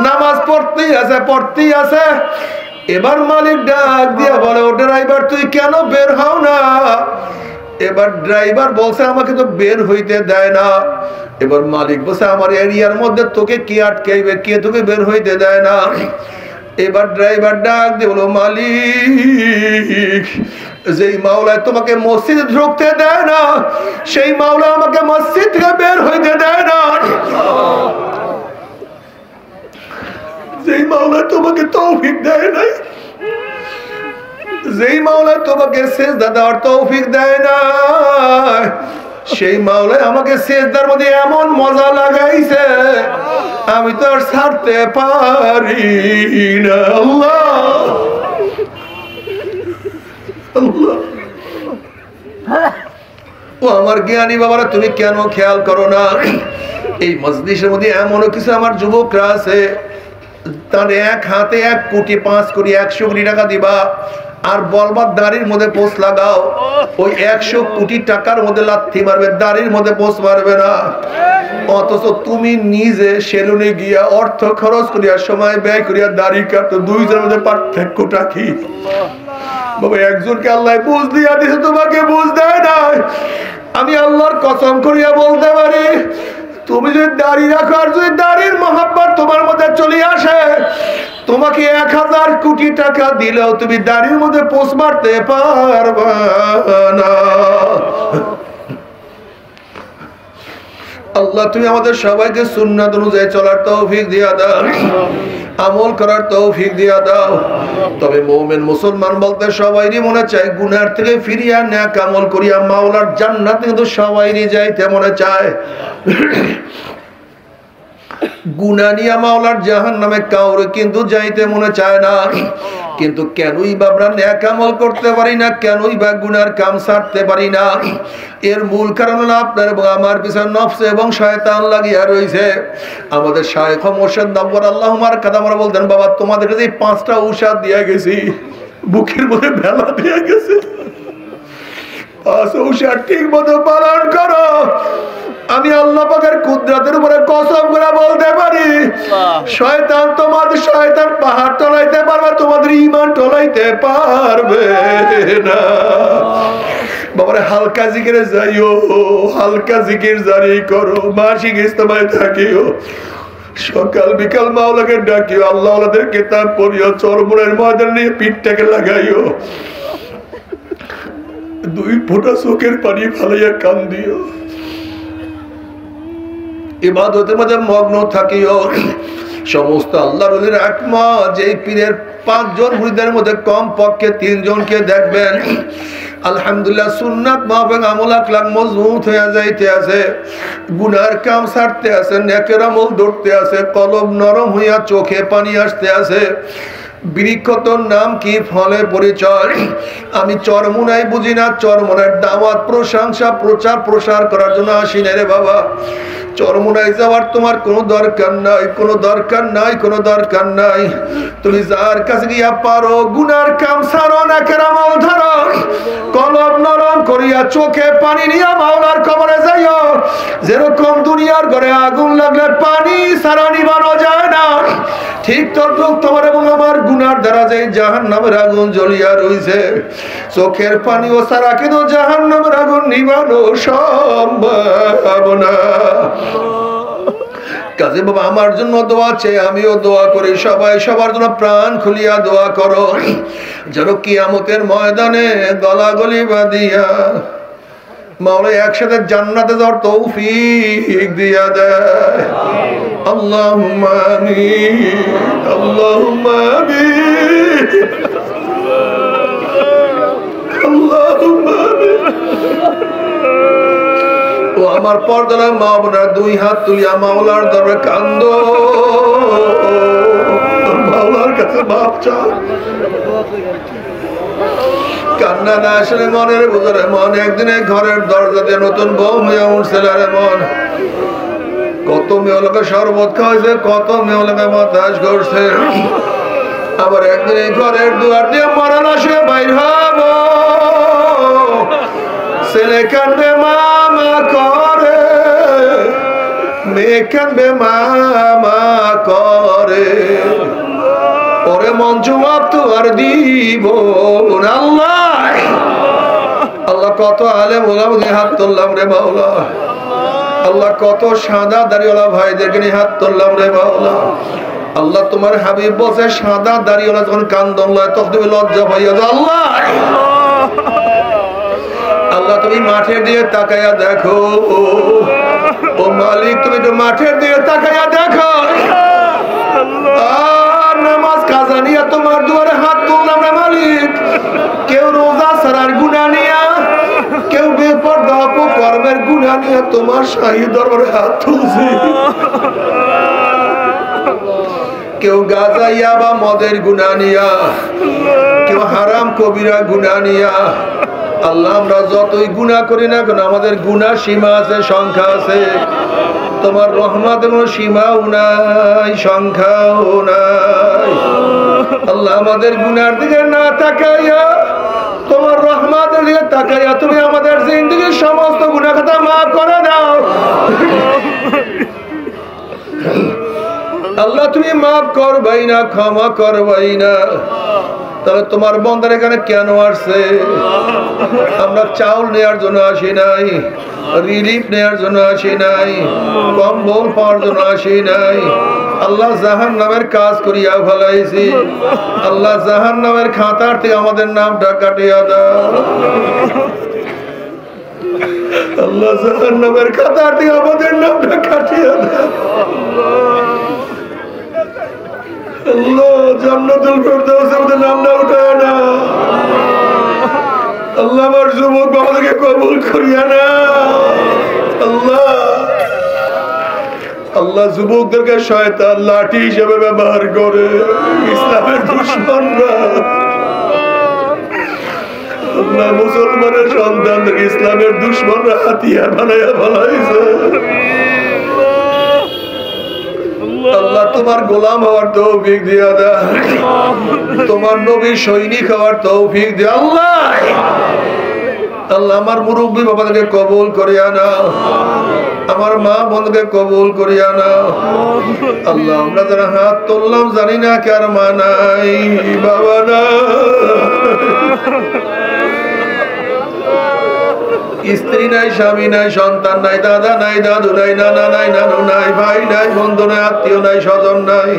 [SPEAKER 1] নামাজ পড়তেই আছে। এবার মালিক ডাক দিয়া বলে, ও ড্রাইভার তুই কেন বের হও না? এবার ড্রাইভার বলছে, আমাকে তো বের হইতে দেয় না। এবার মালিক বলছে, আমার এরিয়ার মধ্যে তোকে কে আটকাইবে, কে তোকে বের হইতে দেয় না? এবার ড্রাইভার ডাক দিয়ে বলো, মালিক যেই মাওলায় তোমাকে মসজিদে ঢুকতে দেয় না, সেই মাওলা আমাকে মসজিদ থেকে বের হইতে দেয় না। যেই মাওলায় তোমাকে তৌফিক দেয় নাই, যেই মাওলায় তোমাকে সেজদা দেওয়ার তৌফিক দেয় না, সেই মাওলায় আমাকে সেজদার মধ্যে এমন মজা লাগাইছে, আমি তো আর ছাড়তে পারি না। আল্লাহ আল্লাহ। ও আমার জ্ঞানী বাবারা, তুমি কেন খেয়াল করো না? এই মজলিসের মধ্যে এমনও কিছু আমার যুবকরা আছে, তার এক হাতে 1 কোটি 5 কোটি 100 কোটি টাকা দিবা আর বলবার দাড়ির মধ্যে পোষ লাগাও, ওই 100 কোটি টাকার মধ্যে লাথি মারবে, দাড়ির মধ্যে পোষ মারবে না। অথচ তুমি নিজে সেলুনে গিয়া অর্থ খরচ করিয়া সময় ব্যয় করিয়া দাড়ি কাটো, দুইজনের মধ্যে পার্থক্যটা কি? বাবা, একজনকে আল্লাহ বুঝ দিয়া দিছে, তোমাকে বুঝ দেয় না। আমি আল্লাহর কসম করিয়া বলতে পারি, তুমি যদি দাড়ি রাখো আর যদি দাড়ির মহাব্বত তোমার মধ্যে চলে আসে, তোমাকে 1000 কোটি টাকা দিলেও তুমি দাড়ির মধ্যে পোষ মারতে পারবা না। আল্লাহ তুমি আমাদের সবাইকে সুন্নাত অনুযায়ী চলার তৌফিক দিয়া দাও, আমল করার তৌফিক দিয়া দাও। তবে মুমিন মুসলমান বলতে সবাইরই মনে চায় গুনার থেকে ফিরিয়া নেক আমল করিয়া মাওলার জান্নাতে কিন্তু সবাইরই যাইতে মনে চায়। গুনাহ নিয়া মাওলার জাহান্নামে কাউরে কিন্তু যাইতে মনে চায় না। কিন্তু কেনই বা আমরা নেক আমল করতে পারি না, কেনই বা গুনার কাম ছাড়তে পারি না? এর মূল কারণ হলো আপনার এবং আমার পিছনে নফস এবং শয়তান লাগিয়া রয়েছে। আমাদের শায়খ মুর্শিদ নব্বর আল্লাহুমার কাদামরা বলতেন, বাবা তোমাদের কাছে 5টা ঔষধ দিয়ে গেছি, বুকের মধ্যে ভেলা দিয়ে গেছে, 5 ঔষধ ঠিক মতো পালন করো। আমি আল্লাহ পাকের কুদরতের উপরে কসম করে বলতে পারি, শয়তান পাহাড় টলাইতে পারবে, তোমাদের ঈমান টলাইতে পারবে না। বাবারে হালকা জিকিরে যাইও, হালকা জিকির জারি করো, মাসিক ইজতেমায় থাকিও, সকাল বিকাল মাওলাকে ডাকিও, আল্লাহ ওয়ালাদের কিতাব পড়িও, চরমনের ময়দান নিয়ে পিঠটাকে লাগাইও, 2 ফোঁটা চোখের পানি ফালাইয়া কান্দিও, ইবাদতের মধ্যে মগ্ন থাকিও। সমস্ত আল্লাহর ওলির আকমা যেই পীরের 5 জন মুরিদের মধ্যে কম পক্ষে 3 জনকে দেখবেন আলহামদুলিল্লাহ সুন্নাত মাহফিল আমল আখলাক মজবুত হয়ে যাইতে আছে, গুনার কাম ছাড়তে আছে, নেকের আমল ধরতে আছে, কলব নরম হইয়া চোখে পানি আসতে আছে। বৃক্ষতর নাম কি, ফলে পরিচয়। আমি চরমুনাই বুঝি না, চরমুনার দাওয়াত প্রশংসা প্রচার প্রসার করার জন্য আসি না রে বাবা। চরমুনায় যাওয়ার তোমার কোনো দরকার নাই, কোনো দরকার নাই, কোনো দরকার নাই। তুমি যার কাছে গিয়া পারো গুনার কাম ছাড়ো, নেকের আমল ধরো, কলব নরম করিয়া চোখে পানি নিয়া মাওলার কবরে যাইও। যেরকম দুনিয়ার ঘরে আগুন লাগলে পানি ছাড়া নিবানো যায় না, ঠিক তদ্রুপ তোমার এবং আমার গুনার দ্বারা যে জাহান্নামের আগুন জ্বলিয়া রইছে, চোখের পানিও ছাড়া কিন্তু জাহান্নামের আগুন নিবানো সম্ভব না। কাজে বাবা আমার জন্য দোয়া চাই, আমিও দোয়া করি, সবাই সবার জন্য প্রাণ খুলিয়া দোয়া করো, যেন কিয়ামতের ময়দানে গলাগলি বাঁধিয়া মাওলা একসাথে জান্নাতে যাওয়ার তৌফিক দিয়া দেয়। আল্লাহুম্মা আমিন, আল্লাহুম্মা আমিন। ও আমার পর্দার মা বোনেরা দুই হাত তুলিয়া মাওলার দরবারে কান্দো, মাওলার কাছে মাপ চাও। কান্না না আসলে মনের ভিতরে মন একদিনে ঘরের দরজা দিয়ে নতুন বউ হয়ে উঠছে রে মন। কত মেয়েলোকে শরবত খাওয়াইছে, কত মেয়েলোকে বাতাস করছে, আবার একদিন এই ঘরের দুয়ার দিয়ে মরণ আসে বাইর হব। ছেলে কান্দে মামা করে, মেয়ে কান্দে মামা করে, ওরে মন জবাব তো আর দিব না। আল্লাহ আল্লাহ কত আলেম ওলামাকে হাত তুললাম রে মাওলা। আল্লাহ কত সাদা দাড়িওয়ালা ভাইদেরকে নিয়ে হাত তুললাম রে মাওলা। আল্লাহ তোমার হাবিব বলছে সাদা দাড়িওয়ালা যখন কান্দন লয় তখন তুমি লজ্জা পাইয়া যাও। আল্লাহ আল্লাহ তুমি মাঠের দিয়ে তাকাইয়া দেখো, ও মালিক তুমি তো মাঠের দিয়ে তাকাইয়া দেখো। নামাজ কাজা নিয়া তোমার দুয়ারে হাত তুললাম রে মালিক। কেউ রোজা ছাড়ার গুনাহ নিয়া, কেউ বেপরদা অপকর্মের গুনাহ নিয়া তোমার শাহী দরবারে হাত তুলছে। কেউ গাঁজা ইয়াবা মদের গুনাহ নিয়া, কেউ হারাম কবিরা গুনাহ নিয়া। আল্লাহ আমরা যতই গুনাহ করি না কেন আমাদের গুনাহ সীমা আছে, সংখ্যা আছে। তোমার রহমতের কোনো সীমাও নাই, সংখ্যাও নাই। আল্লাহ আমাদের গুনার দিকে না তাকাইয়া তোমার রহমতের দিকে তাকাইয়া তুমি আমাদের জিন্দেগীর সমস্ত গুনাহ খাতা মাফ করে দাও। আল্লাহ তুমি মাফ করবাই না, ক্ষমা করবাই না। তাহলে তোমার বন্দার এখানে কেন আসছে? আমরা চাউল নেওয়ার জন্য আসি নাই, রিলিফ নেওয়ার জন্য আসি নাই, কম্বল পাওয়ার জন্য আসি নাই। আল্লাহ জাহান্নামের কাজ করিয়া ফেলাইছি। আল্লাহ জাহান্নামের খাতার থেকে আমাদের নামটা কাটিয়া দাও। আল্লাহ জাহান্নামের খাতার থেকে আমাদের নামটা কাটিয়া দাও। আল্লাহ জান্নাতুল ফেরদাউসে আমাদের নামটা উঠায় না। আল্লাহ আমার যুবক বাবাদেরকে কবুল করিয়া না। আল্লাহ আল্লাহ যুবকদেরকে শয়তান লাঠি হিসেবে ব্যবহার করে, ইসলামের দুশমনরা। আল্লাহ মুসলমানের সন্তানদের ইসলামের দুশমনরা হাতিয়ার বানাইয়া ফেলাইছে। আল্লাহ তোমার গোলাম হওয়ার তৌফিক দিয়া দাও, তোমার নবীর সৈনিক হওয়ার তৌফিক দিয়া। আল্লাহ আল্লাহ আমার মুরব্বী বাবাদেরকে কবুল করিয়া নাও, আমার মা বোনকে কবুল করিয়া নাও। আল্লাহ আমরা যারা হাত তুললাম জানি না কার মা নাই, বাবা না, স্ত্রী নাই, স্বামী নাই, সন্তান নাই, দাদা নাই, দাদু নাই, নানা নাই, নানু নাই, ভাই নাই, বন্ধু নাই, আত্মীয় নাই, স্বজন নাই।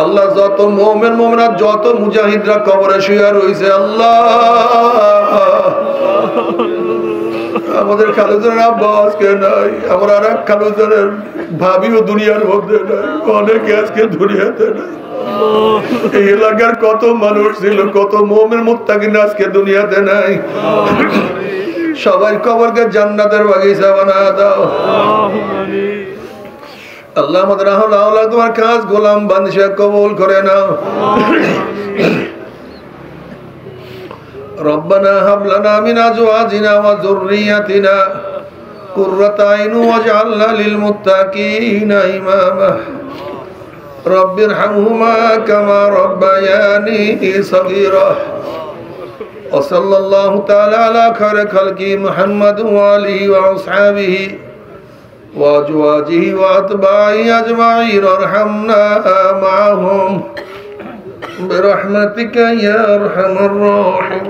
[SPEAKER 1] আল্লাহ যত মুমিন মুমিনাত, যত মুজাহিদরা কবরে শুয়ে রয়েছে, আল্লাহ আমাদের খালুজনের আব্বা আজকে নাই, আমার আর এক খালুজনের ভাবিও দুনিয়ার মধ্যে নাই, অনেকে আজকে দুনিয়াতে নাই। এই এলাকার কত মানুষ ছিল, কত মুমিন মুত্তাকিন আজকে দুনিয়াতে নাই। সবাই কবরকে জান্নাতের বাগিচা বানায় দাও। আল্লাহ আমাদের আহলা তোমার কাজ গোলাম বান্দা কবুল করে নাও। রব্বানা হাব লানা মিন আজওয়াজিনা ওয়া যুররিয়াতিনা কুররাতা আইন ওয়াজআলনা লিল মুত্তাকিনা ইমামা। রব্বিরহামহুমা কামা রব্বায়ানি সগীরা। وصلى الله تعالى على خير خلقه محمد وآله وأصحابه وأزواجه وأتباعه أجمعين وارحمنا معهم برحمتك يا أرحم الراحمين.